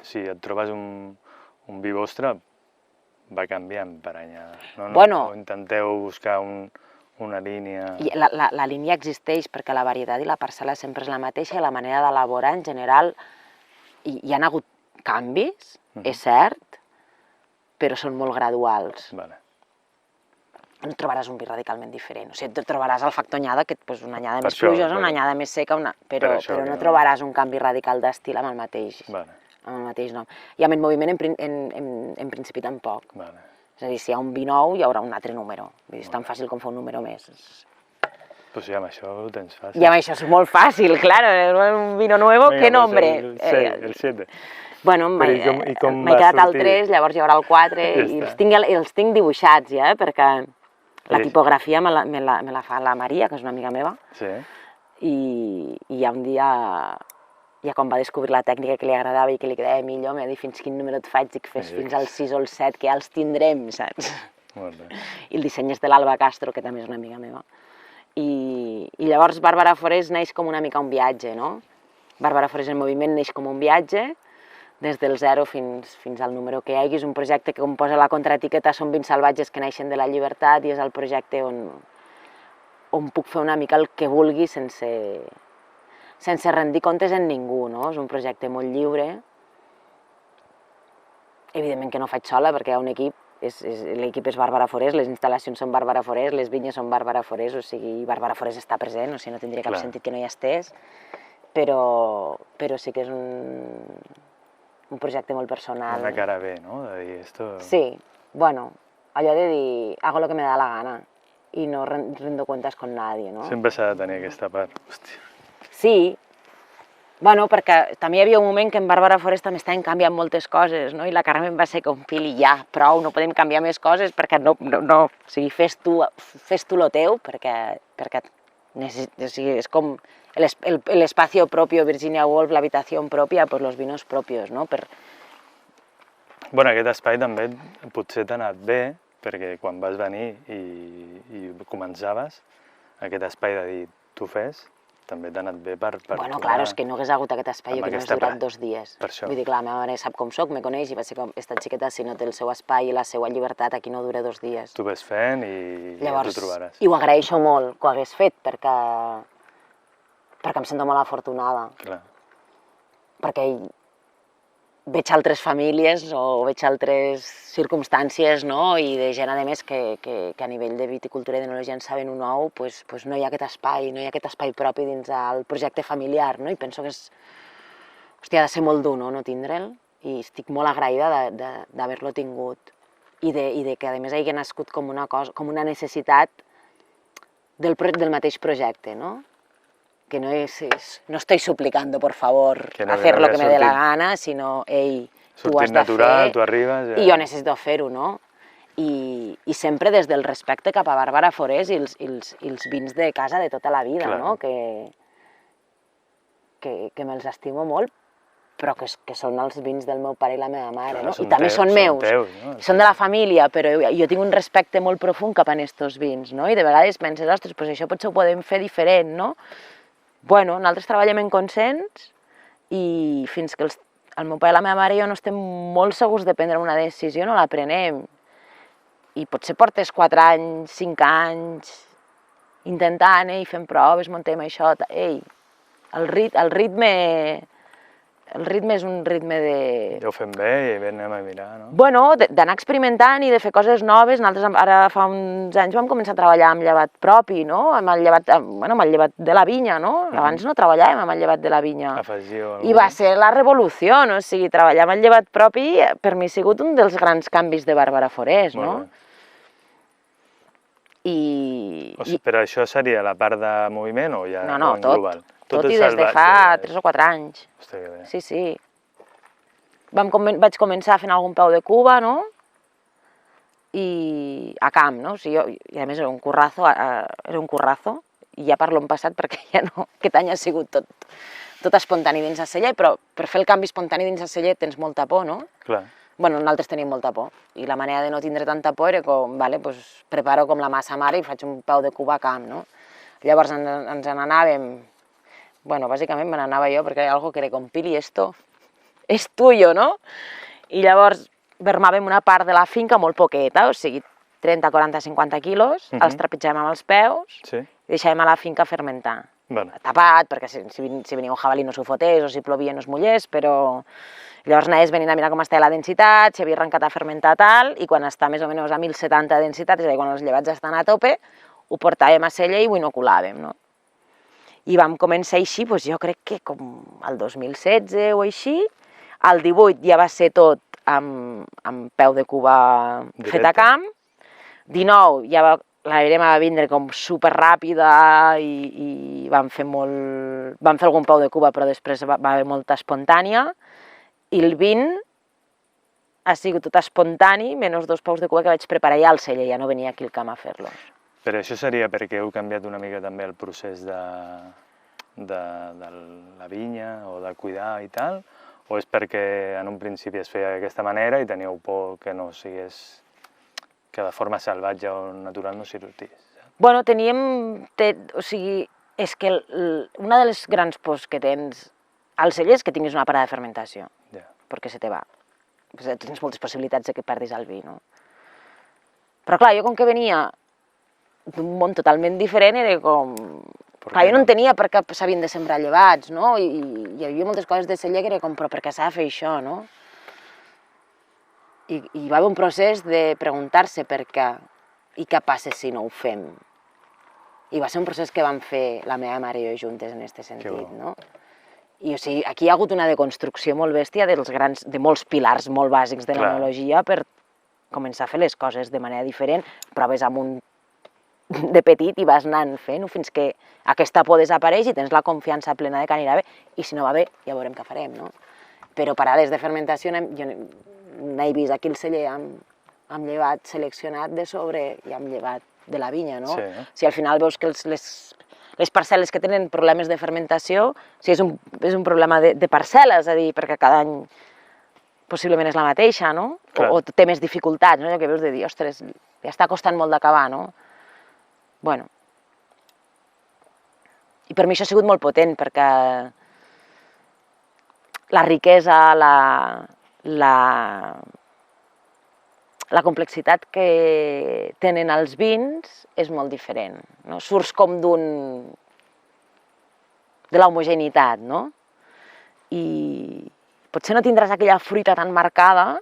Si et trobes un vi vostre, va canviant per anyada. Bueno. O intenteu buscar una línia... I la línia existeix perquè la varietat i la parcel·la sempre és la mateixa i la manera d'elaborar en general hi ha hagut canvis, és cert, però són molt graduals. Vale. No trobaràs un vi radicalment diferent. O sigui, trobaràs el factor anyada, que és una anyada Per més això, plujosa, per- una anyada més seca, però això que no no. trobaràs un canvi radical d'estil amb el mateix nom. I amb el moviment en principi tampoc. Vale. És a dir, si hi ha un vi nou hi haurà un altre número. Vull dir, és tan fàcil com fer un número més. Pues sí, amb això ho tens fàcil. I amb això és molt fàcil, claro, un vino nuevo, Venga, ¿qué pues nombre? el 7. Bueno, Però m'he i com quedat va al sortir? 3, llavors hi haurà el 4, Ja i està. els tinc dibuixats ja, perquè la Sí. tipografia me la fa la Maria, que és una amiga meva, Sí. i ja un dia, ja quan va descobrir la tècnica que li agradava i que li quedava millor, m'ha dit fins quin número et faig, dic fes fins al 6 o el 7, que ja els tindrem, saps? Molt bé. I el disseny és de l'Alba Castro, que també és una amiga meva. I llavors Bàrbara Forés neix com una mica un viatge, no? Bàrbara Forés en moviment neix com un viatge, des del 0 fins al número que hi hagi. És un projecte que, com posa la contraetiqueta, són vins salvatges que neixen de la llibertat i és el projecte on puc fer una mica el que vulgui sense rendir comptes en ningú, no? És un projecte molt lliure. Evidentment que no faig sola, perquè hi ha un equip, l'equip és Bàrbara Forés, les instal·lacions són Bàrbara Forés, les vinyes són Bàrbara Forés, o sigui, Bàrbara Forés està present, o sigui, no tindria cap sentit que no hi estés, però sí que és un projecte molt personal. Una cara bé, no? De dir, esto... Sí, bueno, allò de dir, hago lo que me da la gana y no rindo cuentas con nadie, no? Sempre s'ha de tenir aquesta part. Hòstia. Sí, bueno, perquè també hi havia un moment que en Bàrbara Forés també estaven canviant moltes coses, no? I la Carmen va ser com, Pili, ja, prou, no podem canviar més coses perquè no. O sigui, fes tu lo teu, perquè o sigui, és com el espacio propio, Virginia Woolf, l'habitació pròpia, pues los vinos propios, no? Bueno, aquest espai també potser t'ha anat bé, perquè quan vas venir i començaves, aquest espai de dir tu fes, també t'ha anat bé per Bueno, clar, és que no hagués hagut aquest espai, jo que només he durat 2 dies. Per això. Vull dir, clar, la meva mare sap com soc, me coneix i va ser com, esta xiqueta, si no té el seu espai i la seva llibertat, aquí no dura 2 dies. Tu ves fent i ja t'ho trobaràs. I ho agraeixo molt que ho hagués fet, perquè em sento molt afortunada. Clar. Perquè veig altres famílies o veig altres circumstàncies, no? I de gent, a més, que a nivell de viticultura i d'enologia en saben un nou, pues no hi ha aquest espai propi dins del projecte familiar, no? I penso que ha de ser molt dur, no tindre'l, i estic molt agraïda d'haver-lo tingut i de que, a més, hagi nascut com una necessitat del mateix projecte, no? Que no estoy suplicando, por favor, hacer lo que me dé la gana, sinó, ei, tu has de fer, tu arribes... i jo necessito fer-ho, no? I sempre des del respecte cap a Bàrbara Forés i els vins de casa de tota la vida, no? Que me'ls estimo molt però que són els vins del meu pare i la meva mare, no? Són I també són meus, no? són de la família, però jo tinc un respecte molt profund cap a aquests vins, no? I de vegades penses, ostres, doncs això potser ho podem fer diferent, no? Bueno, nosaltres treballem en consens i fins que el meu pare i la meva mare i jo no estem molt segurs de prendre una decisió, no la prenem. I potser portes 4 anys, 5 anys intentant, i fent proves, muntem això, ei, el ritme és un ritme de... Ja ho fem bé i bé anem a mirar, no? Bueno, d'anar experimentant i de fer coses noves. Nosaltres ara fa uns anys vam començar a treballar amb llevat propi, no? Amb el llevat de la vinya, no? Abans no treballàvem amb el llevat de la vinya. I va ser la revolució, no? O sigui, treballar amb el llevat propi per mi ha sigut un dels grans canvis de Bàrbara Forés, no? Però això seria la part de moviment o ja en global? Tot i des de fa 3 o 4 anys. Hòstia, que bé. Sí, sí. Vaig començar fent algun peu de Cuba, no? I a camp, no? O sigui, i a més era un currazo, i ja parlo en passat perquè ja no, aquest any ha sigut tot espontani dins el celler, però per fer el canvi espontani dins el celler tens molta por, no? Clar. Bueno, nosaltres tenim molta por, i la manera de no tindre tanta por era com, vale, pues preparo com la massa mare i faig un peu de Cuba a camp, no? Llavors ens n'anàvem. Bueno, bàsicament me n'anava jo perquè era algo que era com, Pili, esto és tuyo, no? I llavors vermàvem una part de la finca molt poqueta, o sigui, 30, 40, 50 quilos, els trepitjàvem amb els peus i deixàvem a la finca fermentar. Tapat, perquè si venia un jabalí no s'ho fotés o si plovia no es mullés, però llavors anaves venint a mirar com estava la densitat, si havia arrencat a fermentar tal, i quan està més o menys a 1070 de densitat, és a dir, quan els llevats estan a tope, ho portàvem a celler i ho inoculàvem, no? I vam començar així, doncs jo crec que com el 2016 o així, el 18 ja va ser tot amb peu de Cuba fet a camp, 19 ja la Irema va vindre com superràpida i vam fer algun peu de Cuba, però després va haver molta espontània, i el 20 ha sigut tot espontani, menys 2 peus de Cuba que vaig preparar ja al celler, ja no venia aquí al camp a fer-los. Però això seria perquè heu canviat una mica també el procés de la vinya o de cuidar i tal? O és perquè en un principi es feia d'aquesta manera i teníeu por que no sigués, que de forma salvatge o natural no sortís? Bueno, o sigui, és que una de les grans pors que tens al celler és que tinguis una parada de fermentació, perquè se te va. Tens moltes possibilitats que perdis el vi, no? Però clar, jo com que venia d'un món totalment diferent, era com... Clar, jo no entenia per què s'havien de sembrar llevats, no? I hi havia moltes coses de celler que era com, però per què s'ha de fer això, no? I hi va haver un procés de preguntar-se per què i què passa si no ho fem. I va ser un procés que vam fer la meva mare i jo juntes en aquest sentit, no? I o sigui, aquí hi ha hagut una deconstrucció molt bèstia de molts pilars molt bàsics de l'enologia per començar a fer les coses de manera diferent, proves amb un de petit i vas anant fent-ho fins que aquesta por desapareix i tens la confiança plena de que anirà bé, i si no va bé ja veurem què farem, no? Però parades de fermentació jo n'he vist aquí el celler amb llevat seleccionat de sobre i amb llevat de la vinya, no? Si al final veus que les parcel·les que tenen problemes de fermentació, és un problema de parcel·les, és a dir, perquè cada any possiblement és la mateixa, no? O té més dificultats, no? Allò que veus de dir, ostres, ja està costant molt d'acabar, no? Bueno, i per mi això ha sigut molt potent, perquè la riquesa, la complexitat que tenen els vins és molt diferent, no? Surts com de l'homogeneïtat, no? I potser no tindràs aquella fruita tan marcada,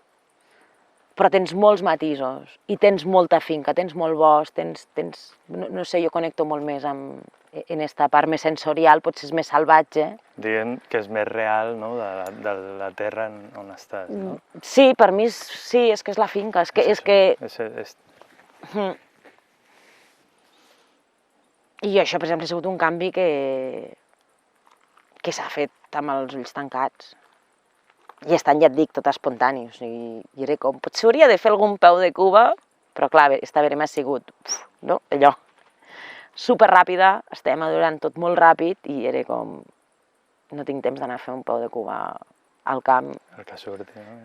però tens molts matisos i tens molta finca, tens molt bosc, no sé, jo connecto molt més en aquesta part més sensorial, potser és més salvatge. Diguem que és més real, no?, de la terra on estàs, no? Sí, per mi sí, és que és la finca, és que... I això, per exemple, ha sigut un canvi que s'ha fet amb els ulls tancats. I estan, ja et dic, tot espontani, o sigui, i era com, potser hauria de fer algun peu de Cuba, però clar, esta verema ha sigut, no?, allò, superràpida, estem madurant tot molt ràpid i era com, no tinc temps d'anar a fer un peu de Cuba al camp. El que surti, no?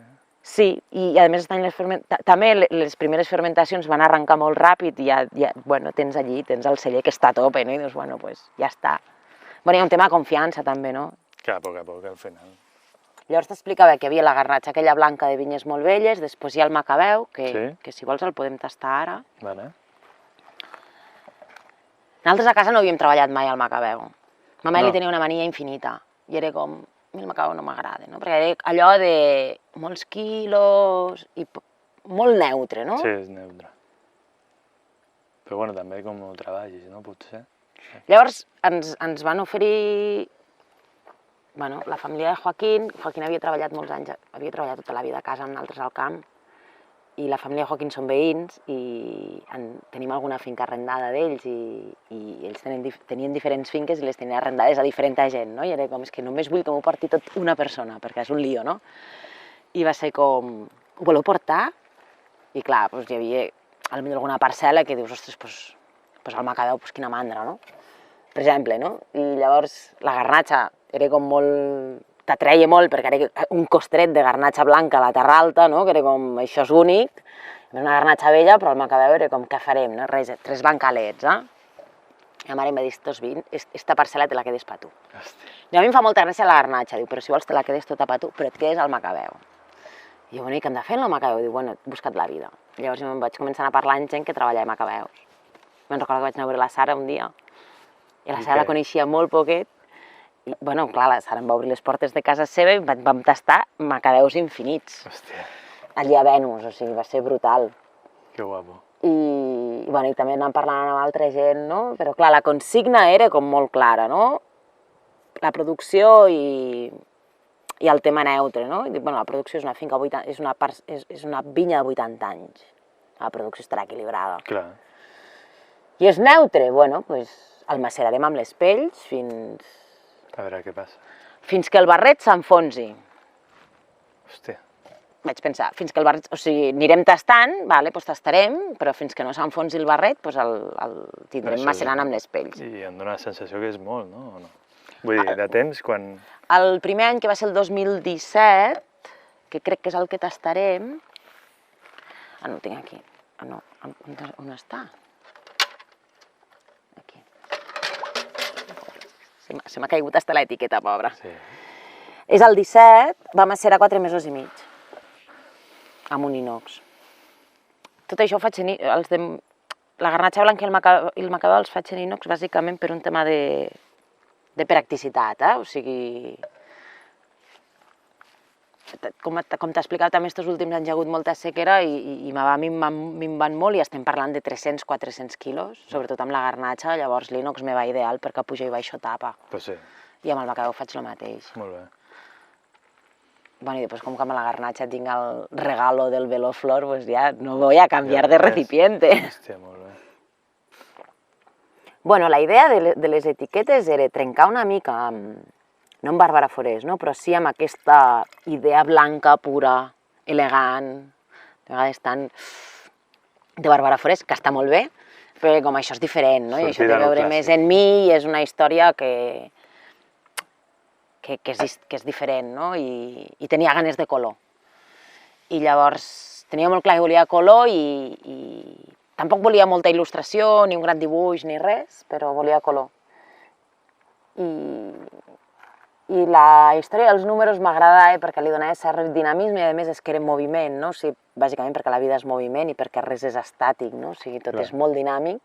Sí, i a més també les primeres fermentacions van arrencar molt ràpid i ja bueno, tens el celler que està a tope, no? I dius, bueno, pues ja està. Bueno, hi ha un tema de confiança també, no? Que a poc al final. Llavors t'explicava que hi havia la garnatxa aquella blanca de vinyes molt velles, després hi ha el macabeu, que si vols el podem tastar ara. Vale. Nosaltres a casa no havíem treballat mai al macabeu. Ma mare li tenia una mania infinita i era com, a mi el macabeu no m'agrada, no? Perquè era allò de molts quilos i molt neutre, no? Sí, és neutre. Però bueno, també com ho treballis, no? Potser. Llavors ens van oferir, bueno, la família de Joaquín havia treballat molts anys, havia treballat tota la vida a casa amb nosaltres al camp, i la família de Joaquín són veïns i tenim alguna finca arrendada d'ells i ells tenien diferents finques i les tenien arrendades a diferent gent, no? I era com, és que només vull que m'ho porti tot una persona, perquè és un lío, no? I va ser com, ho voleu portar? I clar, hi havia potser alguna parcel·la que dius, ostres, doncs el macabeu, quina mandra, no? Per exemple, no? I llavors la garnatxa era com molt... t'atreia molt perquè era un costret de garnatxa blanca a la Terra Alta, no? Que era com, això és únic, una garnatxa vella, però el macabeu era com, què farem, no? Res, 3 bancalets, I la mare em va dir, esta parcel·la te la quedes per tu. I a mi em fa molta gràcia la garnatxa, diu, però si vols te la quedes tota per tu, però et quedes al macabeu. I jo, bueno, i què hem de fer amb el macabeu? Diu, bueno, he buscat la vida. Llavors em vaig començar a parlar amb gent que treballava a macabeus. Me'n recordo que vaig anar a veure la Sara un dia, i la Sara la coneixia molt poquet, i, bueno, clar, la Sara em va obrir les portes de casa seva i vam tastar macabeus infinits. Hòstia. Allí a Venus, o sigui, va ser brutal. Que guapo. I també anàvem parlant amb altra gent, no? Però clar, la consigna era com molt clara, no? La producció i el tema neutre, no? I dic, bueno, la producció és una finca, és una vinya de 80 anys. La producció estarà equilibrada. Clar. I és neutre? Bueno, doncs el macerarem amb les pells fins... A veure què passa. Fins que el barret s'enfonsi. Hòstia. Vaig pensar, fins que el barret... O sigui, anirem tastant, vale, doncs tastarem, però fins que no s'enfonsi el barret, doncs el tindrem macerant amb les pells. I em dóna la sensació que és molt, no? O no? Vull dir, de temps, quan... El primer any, que va ser el 2017, que crec que és el que tastarem... Ah, no el tinc aquí. Ah, no, on està? Aquí. Se m'ha caigut hasta l'etiqueta, pobra. Sí. És el 17, va macerar 4 mesos i mig, amb un inox. Tot això ho faig en inox. La garnatxa blanca i el macabeu els faig en inox bàsicament per un tema de practicitat, O sigui... Com t'he explicat, també aquests últims anys hi ha hagut molta sequera i me va minvant molt i estem parlant de 300-400 quilos, sobretot amb la garnatxa, llavors l'inox me va ideal perquè puja i baixo tapa. Pues sí. I amb el macabeu faig el mateix. Molt bé. Bueno, i després com que amb la garnatxa tinc el regalo del Veloflor, pues ja no voy a cambiar de recipiente. Hòstia, molt bé. Bueno, la idea de les etiquetes era trencar una mica no amb Bàrbara Forés, no? Però sí amb aquesta idea blanca, pura, elegant, de vegades tan de Bàrbara Forés, que està molt bé, però com això és diferent, no? I això té a veure més en mi i és una història que és diferent, no? I tenia ganes de color. I llavors tenia molt clar que volia color i tampoc volia molta il·lustració, ni un gran dibuix, ni res, però volia color. I la història dels números m'agradava perquè li donava cert dinamisme i a més és que era en moviment, no? O sigui, bàsicament perquè la vida és moviment i perquè res és estàtic, no? O sigui, tot és molt dinàmic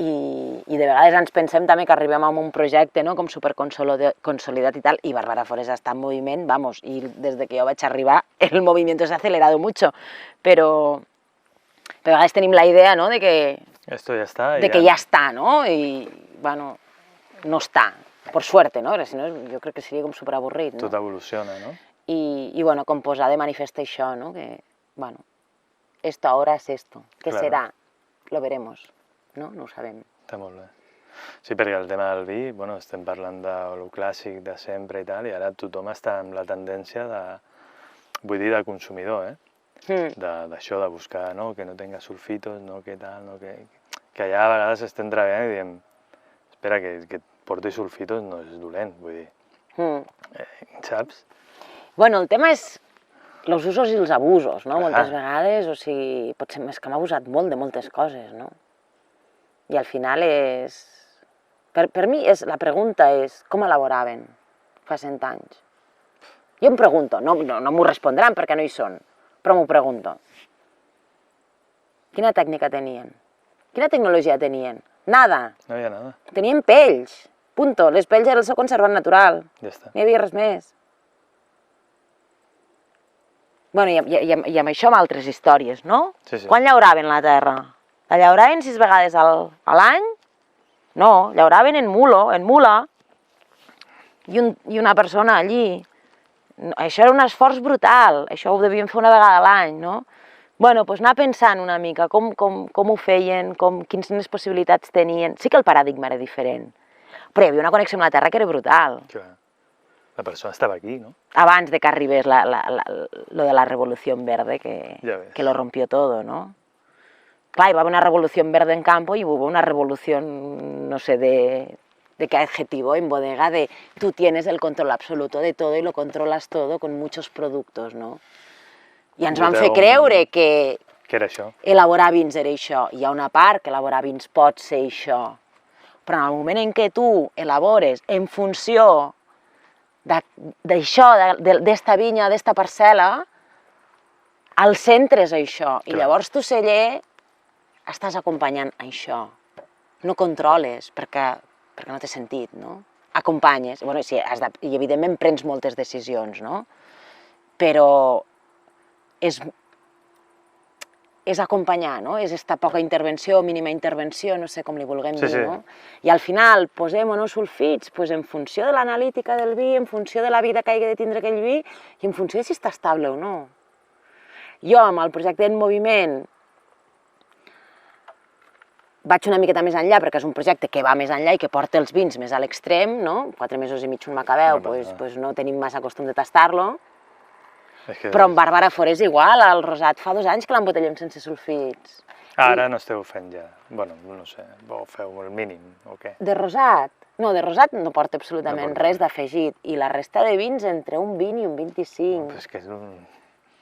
i de vegades ens pensem també que arribem a un projecte com superconsolidat i tal i Bàrbara Forés està en moviment, vamos, i des que jo vaig arribar el movimiento s'ha acelerado mucho, però a vegades tenim la idea de que ja està, no? I, bueno, no està. Por suerte, ¿no? Si no, jo crec que seria com superavorrit, no? Tot evoluciona, no? I bueno, com posar de manifest això, no? Que, bueno, esto ahora es esto. ¿Qué será? Lo veremos, no? No ho sabem. Està molt bé. Sí, perquè el tema del vi, bueno, estem parlant de lo clàssic de sempre i tal, i ara tothom està amb la tendència de, vull dir, de consumidor, d'això, de buscar, no? Que no tenga sulfitos, no? Que tal, no? Que allà a vegades estem treballant i diem, espera, que porti sulfitos no és dolent, vull dir, saps? Bueno, el tema és els usos i els abusos, no? Clar. Moltes vegades, o sigui, potser és que hem abusat molt de moltes coses, no? I al final és... Per mi la pregunta és com elaboraven fa 100 anys. Jo em pregunto, no m'ho respondran perquè no hi són, però m'ho pregunto. Quina tècnica tenien? Quina tecnologia tenien? Nada. No hi ha nada. Tenien pells, punto. Les pells era el seu conservant natural. Ja està. No hi havia res més. Bueno, i amb això amb altres històries, no? Sí, sí. Quan llauraven la terra? La llauraven 6 vegades a l'any? No, llauraven en mula. I una persona allí. Això era un esforç brutal, això ho devien fer una vegada a l'any, no? Bueno, doncs anar pensant una mica com ho feien, quines possibilitats tenien. Sí que el paradigma era diferent, però hi havia una connexió amb la terra que era brutal. Clar. La persona estava aquí, no? Abans de que arribés lo de la revolución verde, que lo rompió todo, ¿no? Claro, iba a haber una revolución verde en campo y hubo una revolución, no sé, de qué adjetivo en bodega, de tú tienes el control absoluto de todo y lo controlas todo con muchos productos, no? I ens van fer creure que era això. Elaborar vins era això. Hi ha una part que elaborar vins pot ser això. Però en el moment en què tu elabores en funció d'això, d'esta vinya, d'esta parcel·la, al centre és això. I llavors tu, celler, estàs acompanyant això. No controles, perquè no té sentit, no? Acompanyes. Bueno, sí, i evidentment prens moltes decisions, no? Però és acompanyar, no? És esta poca intervenció, mínima intervenció, no sé com li vulguem dir, no? I al final posem o no sulfits en funció de l'analítica del vi, en funció de la vida que hagi de tindre aquell vi i en funció de si està estable o no. Jo, amb el projecte En Moviment, vaig una miqueta més enllà, perquè és un projecte que va més enllà i que porta els vins més a l'extrem, no? 4 mesos i mig un macabeu, doncs no tenim massa costum de tastar-lo. Però amb Bàrbara Forés igual, el rosat fa 2 anys que l'embotellem sense sulfits. Ara no esteu fent ja, bueno, no sé, o feu el mínim, o què? De rosat? No, de rosat no porta absolutament res d'afegit, i la resta de vins entre un 20 i un 25. És que és un...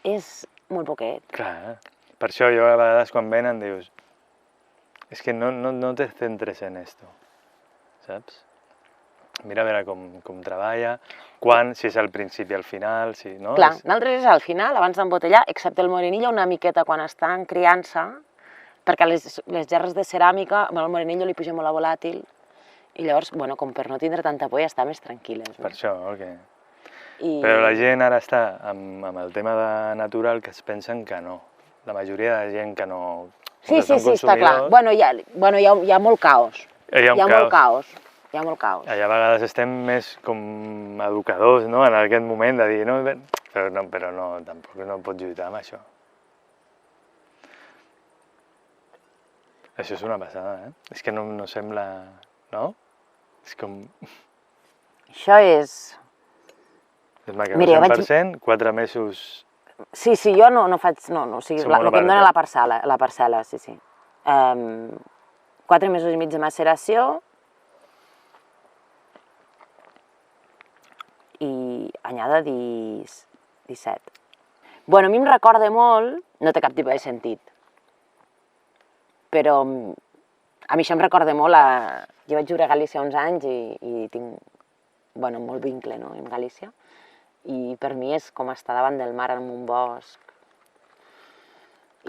És molt poquet. Clar, per això jo a vegades quan venen dius, és que no te centres en esto, saps? Mira a veure com treballa, si és al principi al final, si no... Clar, nosaltres és al final, abans d'embotellar, excepte el morenillo una miqueta quan està en criança, perquè les gerres de ceràmica, al morenillo li puja molt la volàtil, i llavors, bueno, com per no tindre tanta por, ja està més tranquil·les. Per això, que... Però la gent ara està amb el tema de natural que es pensen que no. La majoria de gent que no... Sí, està clar. Bueno, hi ha molt caos. Hi ha molt caos. Hi ha molt caos. Allà a vegades estem més com educadors, no?, en aquest moment de dir, no, però no, tampoc no pots lluitar amb això. Això és una passada, eh? És que no sembla... no? És com... Això és... És macabeu 100%, 4 mesos... Sí, jo no faig... o sigui, el que em dona la parcel·la, sí. 4 mesos i mig de maceració, i anyada 17. Bueno, a mi em recorda molt, no té cap tipus de sentit, però a mi això em recorda molt Jo vaig viure a Galícia uns anys i tinc, bueno, molt vincle, no?, amb Galícia, i per mi és com estar davant del mar en un bosc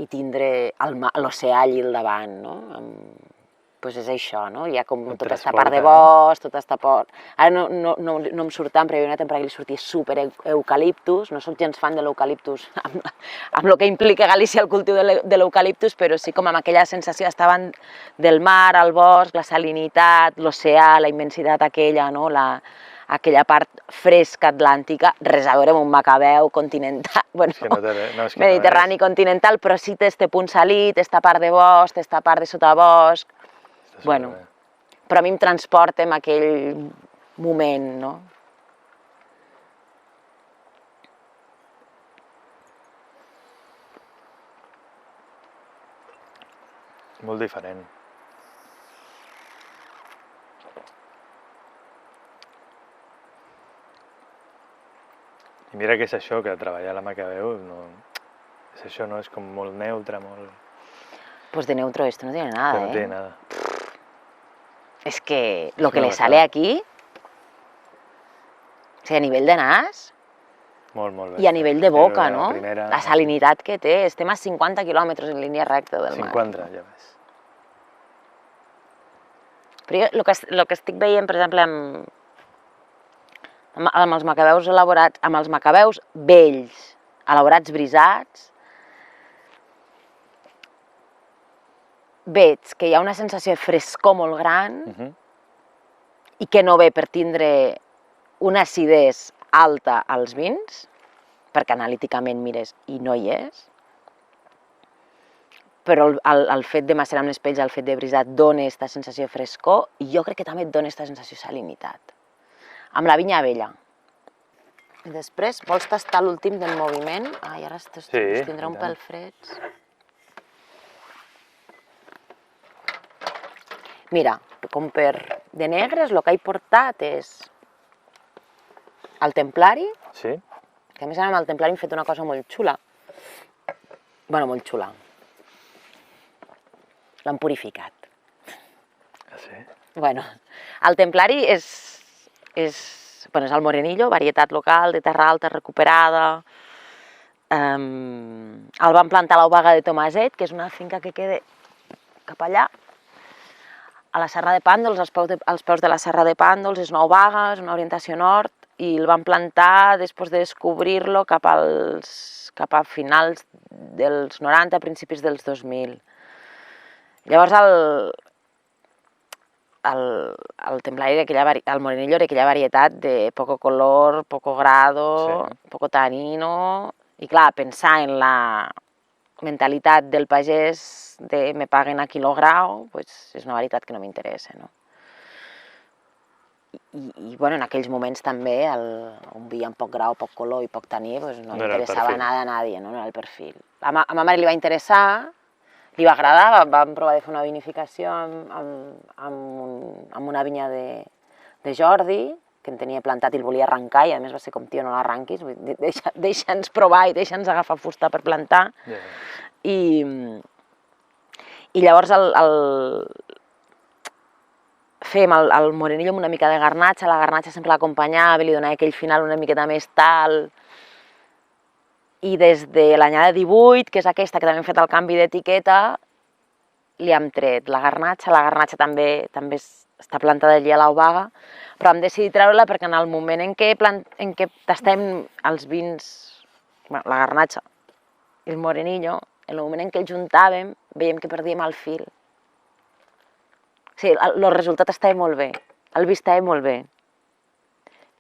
i tindre l'oceà allí al davant, no? Doncs és això, no? Hi ha com tota aquesta part de bosc, tota aquesta part... Ara no em surt tant, però hi havia una temporada que li sortia super eucaliptus, no soc gens fan de l'eucaliptus, amb el que implica Galícia el cultiu de l'eucaliptus, però sí com amb aquella sensació d'estar davant del mar, el bosc, la salinitat, l'oceà, la immensitat aquella, no? Aquella part fresca atlàntica, res a veure amb un macabeu continental, bueno, mediterrani continental, però sí té este punt salit, esta part de bosc, esta part de sotabosc. Bueno, però a mi em transporta en aquell moment, no? Molt diferent. I mira que és això, que treballar a la Macabeu és això, no? És com molt neutre, molt... Pues de neutro esto no tiene nada, que no tiene nada. Es que Es lo que una le sale pasada. aquí, o sigui, a nivell de nas Molt bé. i a nivell de boca, Però no? primera, La salinitat que té, estem a 50 quilòmetres en línia recta del mar. 50, ja ves. Però jo el que estic veient, per exemple, amb els macabeus elaborats, amb els macabeus vells, elaborats brisats, veig que hi ha una sensació de frescor molt gran i que no ve per tindre una acidesa alta als vins, perquè analíticament mires i no hi és, però el fet de macerar amb les pells, el fet de brisat, dona aquesta sensació de frescor i jo crec que també et dona aquesta sensació de salinitat. Amb la vinya vella. I després, vols tastar l'últim del moviment? Ai, ara es tindrà un pèl freds. Mira, com per de negres, el que he portat és el templari, Sí? que a més amb el templari hem fet una cosa molt xula. Bueno, molt xula. L'han purificat. Ah, sí? Bueno, el templari és el Morenillo, varietat local, de terra alta, recuperada. El van plantar a l'Obaga de Tomaset, que és una finca que queda cap allà, a la Serra de Pàndols, als peus de la Serra de Pàndols, és una obaga, és una orientació nord, i el van plantar després de descobrir-lo cap a finals dels 90, principis dels 2000. Llavors el templari, el Morenillo, era aquella varietat de poco color, poco grado, poco tanino, i clar, pensar en la mentalitat del pagès de me paguen a quilograu, pues és una varietat que no m'interessa, no? I bueno, en aquells moments també un vi amb poc grau, poc color i poc taní pues no li interessava nada a nadie, no era el perfil. A ma mare li va interessar, li va agradar, vam provar de fer una vinificació amb una vinya de Jordi, que en tenia plantat i el volia arrencar, i a més va ser com, tio, no l'arrenquis, deixa'ns provar i deixa'ns agafar fusta per plantar. I llavors fèiem el Morenillo amb una mica de garnatxa, la garnatxa sempre l'acompanyava, li donava aquell final una miqueta més tal. I des de l'anyada 18, que és aquesta que també hem fet el canvi d'etiqueta, li hem tret la garnatxa també està plantada allí a l'Obaga, però hem decidit treure-la perquè en el moment en què tastem els vins, la garnatxa i el Morenillo, en el moment en què els juntàvem, veiem que perdíem el fil. O sigui, el resultat estava molt bé, el vi estava molt bé,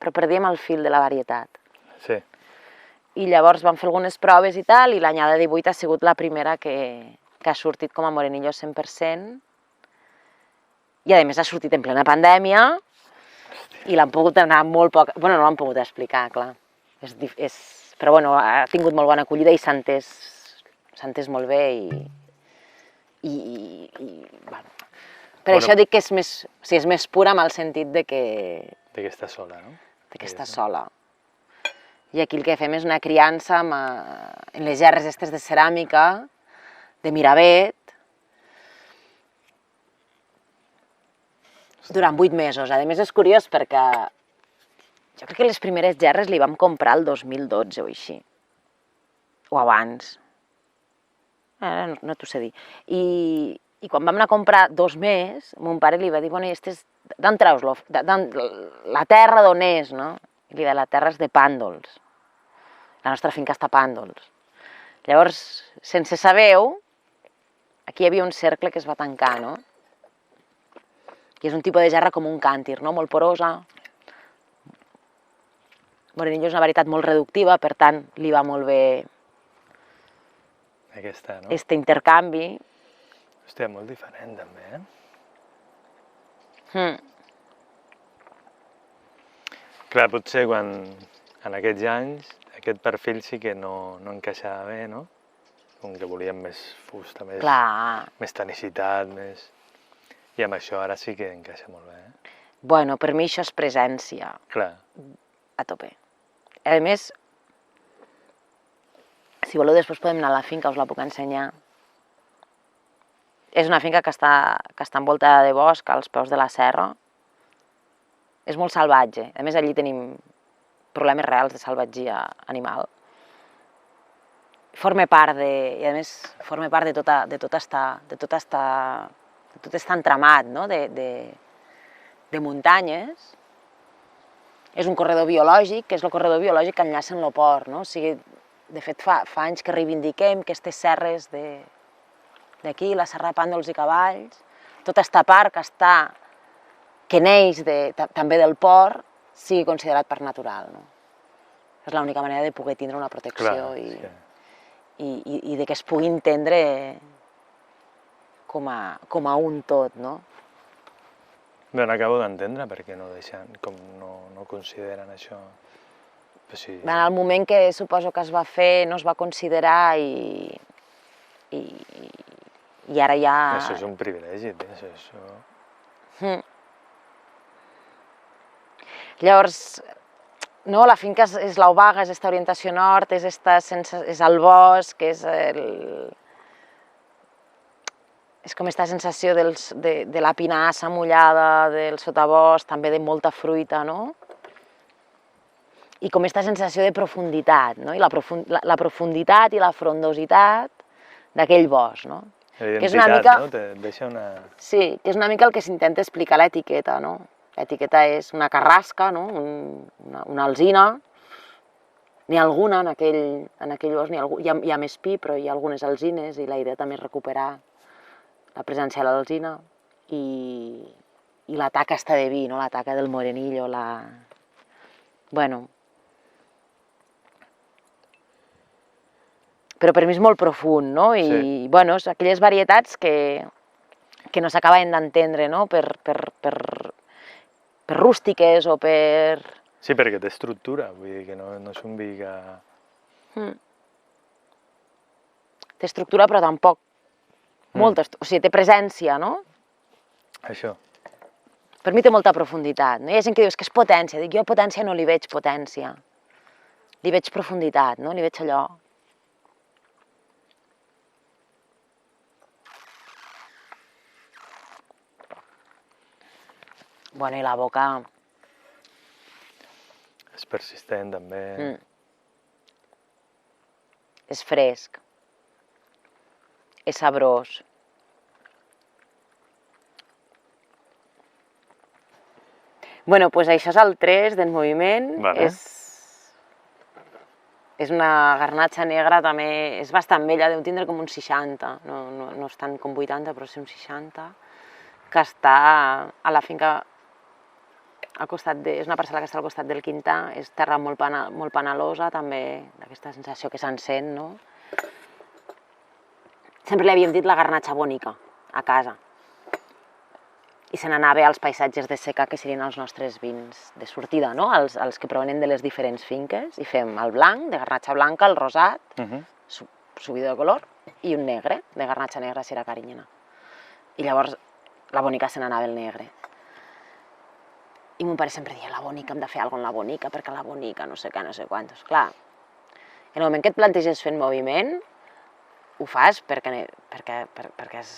però perdíem el fil de la varietat. Sí. I llavors vam fer algunes proves i tal, i l'anyada 18 ha sigut la primera que ha sortit com a Morenillo 100%, i a més ha sortit en plena pandèmia, i l'han pogut anar molt poc... Bueno, no l'han pogut explicar, clar. Però bueno, ha tingut molt bona acollida i s'ha entès molt bé i bueno... Per això dic que és més pura amb el sentit de que... De que està sola, no? De que està sola. I aquí el que fem és una criança en les gerres aquestes de ceràmica, de Miravet, durant 8 mesos. A més és curiós perquè jo crec que les primeres gerres li vam comprar el 2012 o així, o abans. Ara no t'ho sé dir. I quan vam anar a comprar 2 més, mon pare li va dir, bueno, i d'on treus la terra d'on és, no? I li deia, la terra és de Pàndols. La nostra finca està a Pàndols. Llavors, sense saber-ho, aquí hi havia un cercle que es va tancar, no? I és un tipus de gerra com un càntir, no? Molt porosa. Morenillo és una varietat molt reductiva, per tant, li va molt bé aquest intercanvi. Hòstia, molt diferent també, Clar, potser quan en aquests anys aquest perfil sí que no encaixava bé, no? Com que volíem més fusta, més tonicitat, més... I amb això ara sí que encaixa molt bé, Bueno, per mi això és presència. Clar. A tope. A més, Si voleu, després podem anar a la finca, us la puc ensenyar. És una finca que està envoltada de bosc als peus de la serra. És molt salvatge. A més, allí tenim problemes reals de salvatgia animal. Forma part de tot este entramat, no? de muntanyes. És un corredor biològic, que és el corredor biològic que enllaça amb el port, no? O sigui, de fet, fa anys que reivindiquem que aquestes serres d'aquí, la Serra de Pàndols i Cavalls, tota aquesta part que neix també del port, sigui considerat parc natural, no? És l'única manera de poder tindre una protecció i que es pugui entendre com a un tot, no? Bé, no acabo d'entendre per què no deixen, com no consideren això. En el moment que suposo que es va fer no es va considerar i ara ja... Això és un privilegi, això... Llavors, no, la finca és l'Obaga, és aquesta orientació nord, és el bosc, és com aquesta sensació de la pinassa mullada, del sotabosc, també de molta fruita, no? I com aquesta sensació de profunditat, no? I la profunditat i la frondositat d'aquell bosc, no? Identitat, no? Et deixa una... Sí, que és una mica el que s'intenta explicar a l'etiqueta, no? L'etiqueta és una carrasca, no? Una alzina, n'hi ha alguna en aquell bosc, hi ha més pi, però hi ha algunes alzines i la idea també és recuperar la presència de l'alzina i la taca està de vi, no? La taca del morenillo, Bueno... Però per mi és molt profund, no? I, bueno, aquelles varietats que no s'acaben d'entendre, no? Per rústiques o per... Sí, perquè té estructura, vull dir que no és un vi que... Té estructura, però tampoc molta... O sigui, té presència, no? Això. Per mi té molta profunditat, no? Hi ha gent que diu que és potència. Dic, jo a potència no li veig potència. Li veig profunditat, no? Li veig allò... Bueno, i la boca... És persistent, també. És fresc. És sabrós. Bueno, doncs això és el 3 del moviment. Vale. És una garnatxa negra, també és bastant vella, deu tindre com uns 60, no és tant com 80, però sí uns 60, que està a la finca... és una parcel·la que està al costat del quintar, és terra molt panalosa, també d'aquesta sensació que se'n sent, no? Sempre li havíem dit la garnatxa bonica, a casa. I se n'anava als paisatges de seca, que serien els nostres vins de sortida, no? Els que provenen de les diferents finques, i fem el blanc, de garnatxa blanca, el rosat, subido de color, i un negre, de garnatxa negra, Sierra Carinyena. I llavors la bonica se n'anava el negre. I mon pare sempre deia, la bonica, hem de fer alguna cosa amb la bonica, perquè la bonica no sé què, no sé quantos. Clar, en el moment que et planteges fent moviment, ho fas perquè és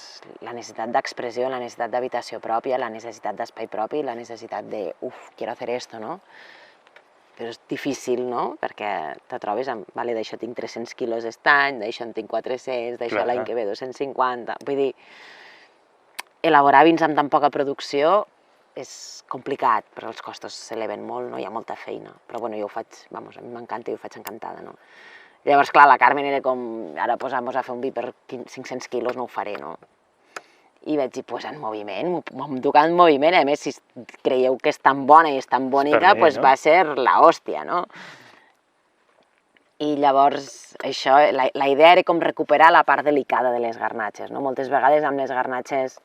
la necessitat d'expressió, la necessitat d'habitació pròpia, la necessitat d'espai propi, la necessitat de, quiero hacer esto, no? Però és difícil, no? Perquè te trobes amb, vale, d'això tinc 300 quilos aquest any, d'això en tinc 400, d'això l'any que ve 250... Vull dir, elaborar vins amb tan poca producció és complicat, però els costos s'eleven molt, no? Hi ha molta feina. Però bueno, jo ho faig, a mi m'encanta i ho faig encantada, no? Llavors, clar, la Carmen era com, ara posem-nos a fer un vi per 500 quilos, no ho faré, no? I vaig dir, doncs en moviment, m'ho toca en moviment, a més, si creieu que és tan bona i és tan bonica, doncs va ser l'hòstia, no? I llavors, això, la idea era com recuperar la part delicada de les garnatxes, no? Moltes vegades amb les garnatxes...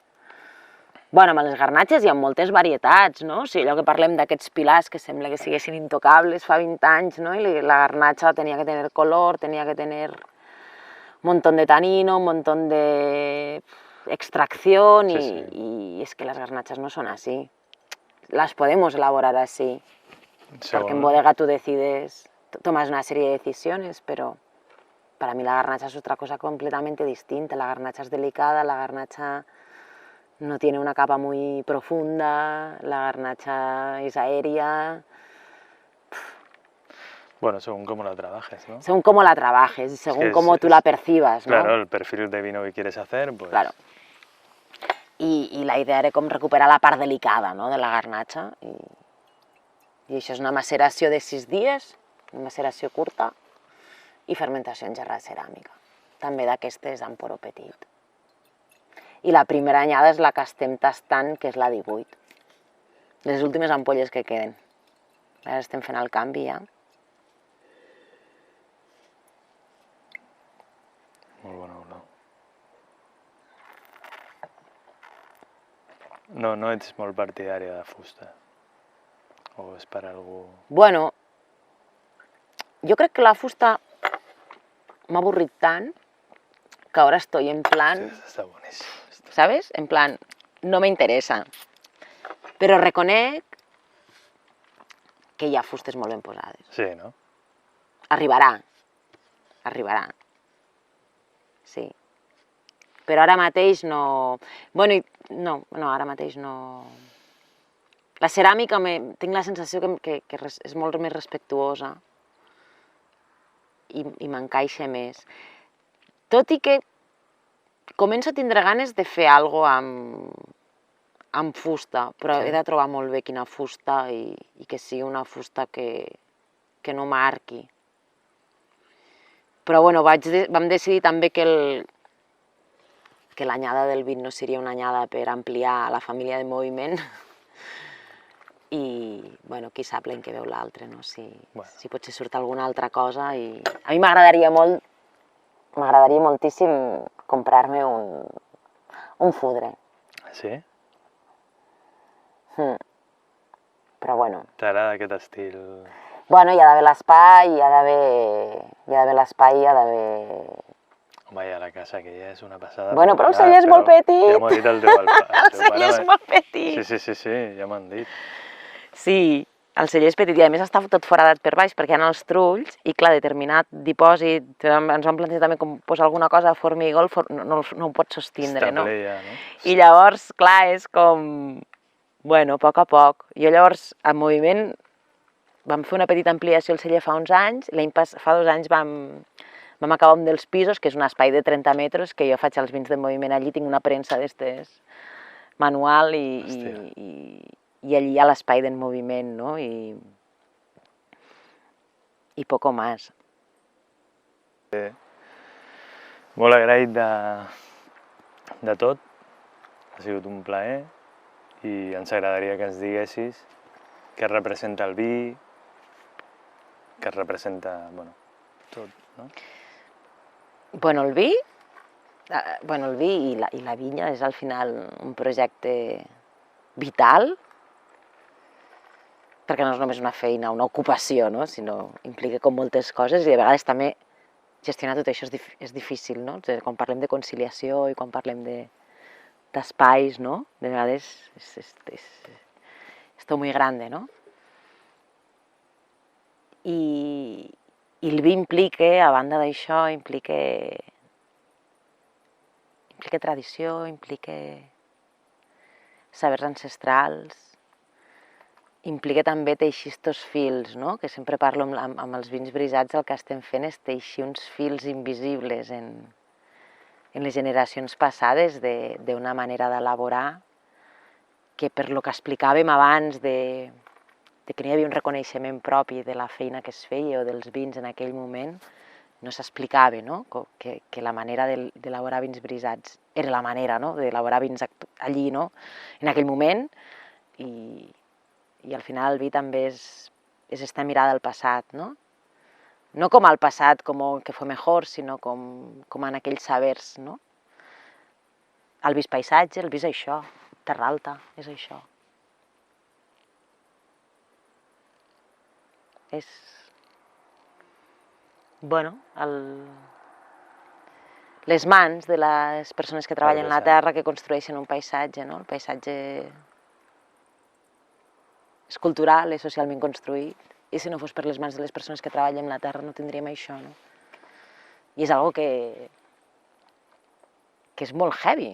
Bueno, amb les garnatxes hi ha moltes varietats, no? O sigui, allò que parlem d'aquests pilars que sembla que siguessin intocables fa 20 anys, no? I la garnatxa tenia que tenir color, tenia que tenir un montón de tanino, un montón de extracción y es que las garnachas no son así. Las podemos elaborar así, porque en bodega tú decides, tomas una serie de decisiones, pero para mí la garnacha es otra cosa completamente distinta. La garnacha es delicada, la garnacha no tiene una capa muy profunda, la garnacha es aérea. Bueno, según cómo la trabajes, ¿no? Según cómo la trabajes, según cómo tú la percibas, ¿no? Claro, el perfil de vino que quieres hacer, pues... Claro. I la idea era com recuperar la part delicada, no?, de la garnatxa. I això és una maceració de 6 dies, una maceració curta, i fermentació en gerra de ceràmica, també d'aquestes amb poró petit. I la primera anyada és la que estem tastant, que és la 18. Les últimes ampolles que queden. Ara estem fent el canvi ja. Molt bona olor. No ets molt partidària de fusta? O és per algú... Bueno, jo crec que la fusta m'ha avorrit tant que ahora estoy en plan... Sí, està boníssim. ¿Sabes? En plan, no me interesa. Però reconec que hi ha fustes molt ben posades. Sí, no? Arribarà. Arribarà. Sí. Però ara mateix no... Bueno, no, ara mateix no... La ceràmica, tinc la sensació que és molt més respectuosa i m'encaixa més. Tot i que començo a tindre ganes de fer alguna cosa amb fusta, però he de trobar molt bé quina fusta i que sigui una fusta que no marqui. Però bueno, vam decidir també que l'anyada del vin no seria una anyada per ampliar la família de moviment i, bueno, qui sap l'any que veu l'altre, no? Si potser surt alguna altra cosa i... A mi m'agradaria moltíssim comprar-me un fudre. Sí? Però bueno... T'agrada aquest estil? Bueno, hi ha d'haver l'espai, hi ha d'haver... Home, i a la casa que ja és una passada... Bueno, però el celler és molt petit! Ja m'ho ha dit el teu pare. El celler és molt petit! Sí, ja m'han dit. Sí, el celler és petit i a més està tot foradat per baix perquè hi ha els trulls i clar, determinat dipòsit, ens vam plantejar també com posar alguna cosa de formigó, no ho pots sostindre, no? Establer ja, no? I llavors, clar, és com... Bueno, a poc. Jo llavors, en moviment, vam fer una petita ampliació al celler fa uns anys, fa 2 anys vam acabar un dels pisos, que és un espai de 30 metres, que jo faig els vins de moviment allí, tinc una premsa d'estes manual i allí hi ha l'espai del moviment, no? I poco más. Molt agraït de tot, ha sigut un plaer i ens agradaria que ens diguessis què representa el vi, què representa, bueno, tot, no? Bueno, el vi i la vinya és al final un projecte vital, perquè no és només una feina, una ocupació, no? Sinó implica com moltes coses i de vegades també gestionar tot això és difícil, no? Quan parlem de conciliació i quan parlem d'espais, no? De vegades és tot molt gran, no? I el vi implica, a banda d'això, implica tradició, implica sabers ancestrals, implica també teixir estos fils, no? Que sempre parlo amb els vins brisats, el que estem fent és teixir uns fils invisibles en les generacions passades d'una manera d'elaborar que per lo que explicàvem abans de que no hi havia un reconeixement propi de la feina que es feia o dels vins en aquell moment, no s'explicava, no? Que la manera d'elaborar vins brisats era la manera, no? D'elaborar vins allí, no? En aquell moment, i al final el vi també és esta mirada al passat, no? No com al passat, com que fue mejor, sinó com en aquells sabers, no? El vi és paisatge, el vi és això, terra alta, és això. És... Bueno, les mans de les persones que treballen la terra que construeixen un paisatge, no? El paisatge és cultural, és socialment construït, i si no fos per les mans de les persones que treballen la terra no tindríem això, no? I és algo que és molt heavy,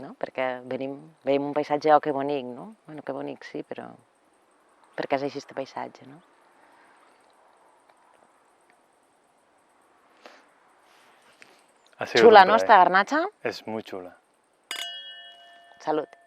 no? Perquè veiem un paisatge, oh, que bonic, no? Bueno, que bonic, sí, però per què és així este paisatge, no? Ha sigut Xula, un no, plaer. esta garnatxa? És molt xula. Salut.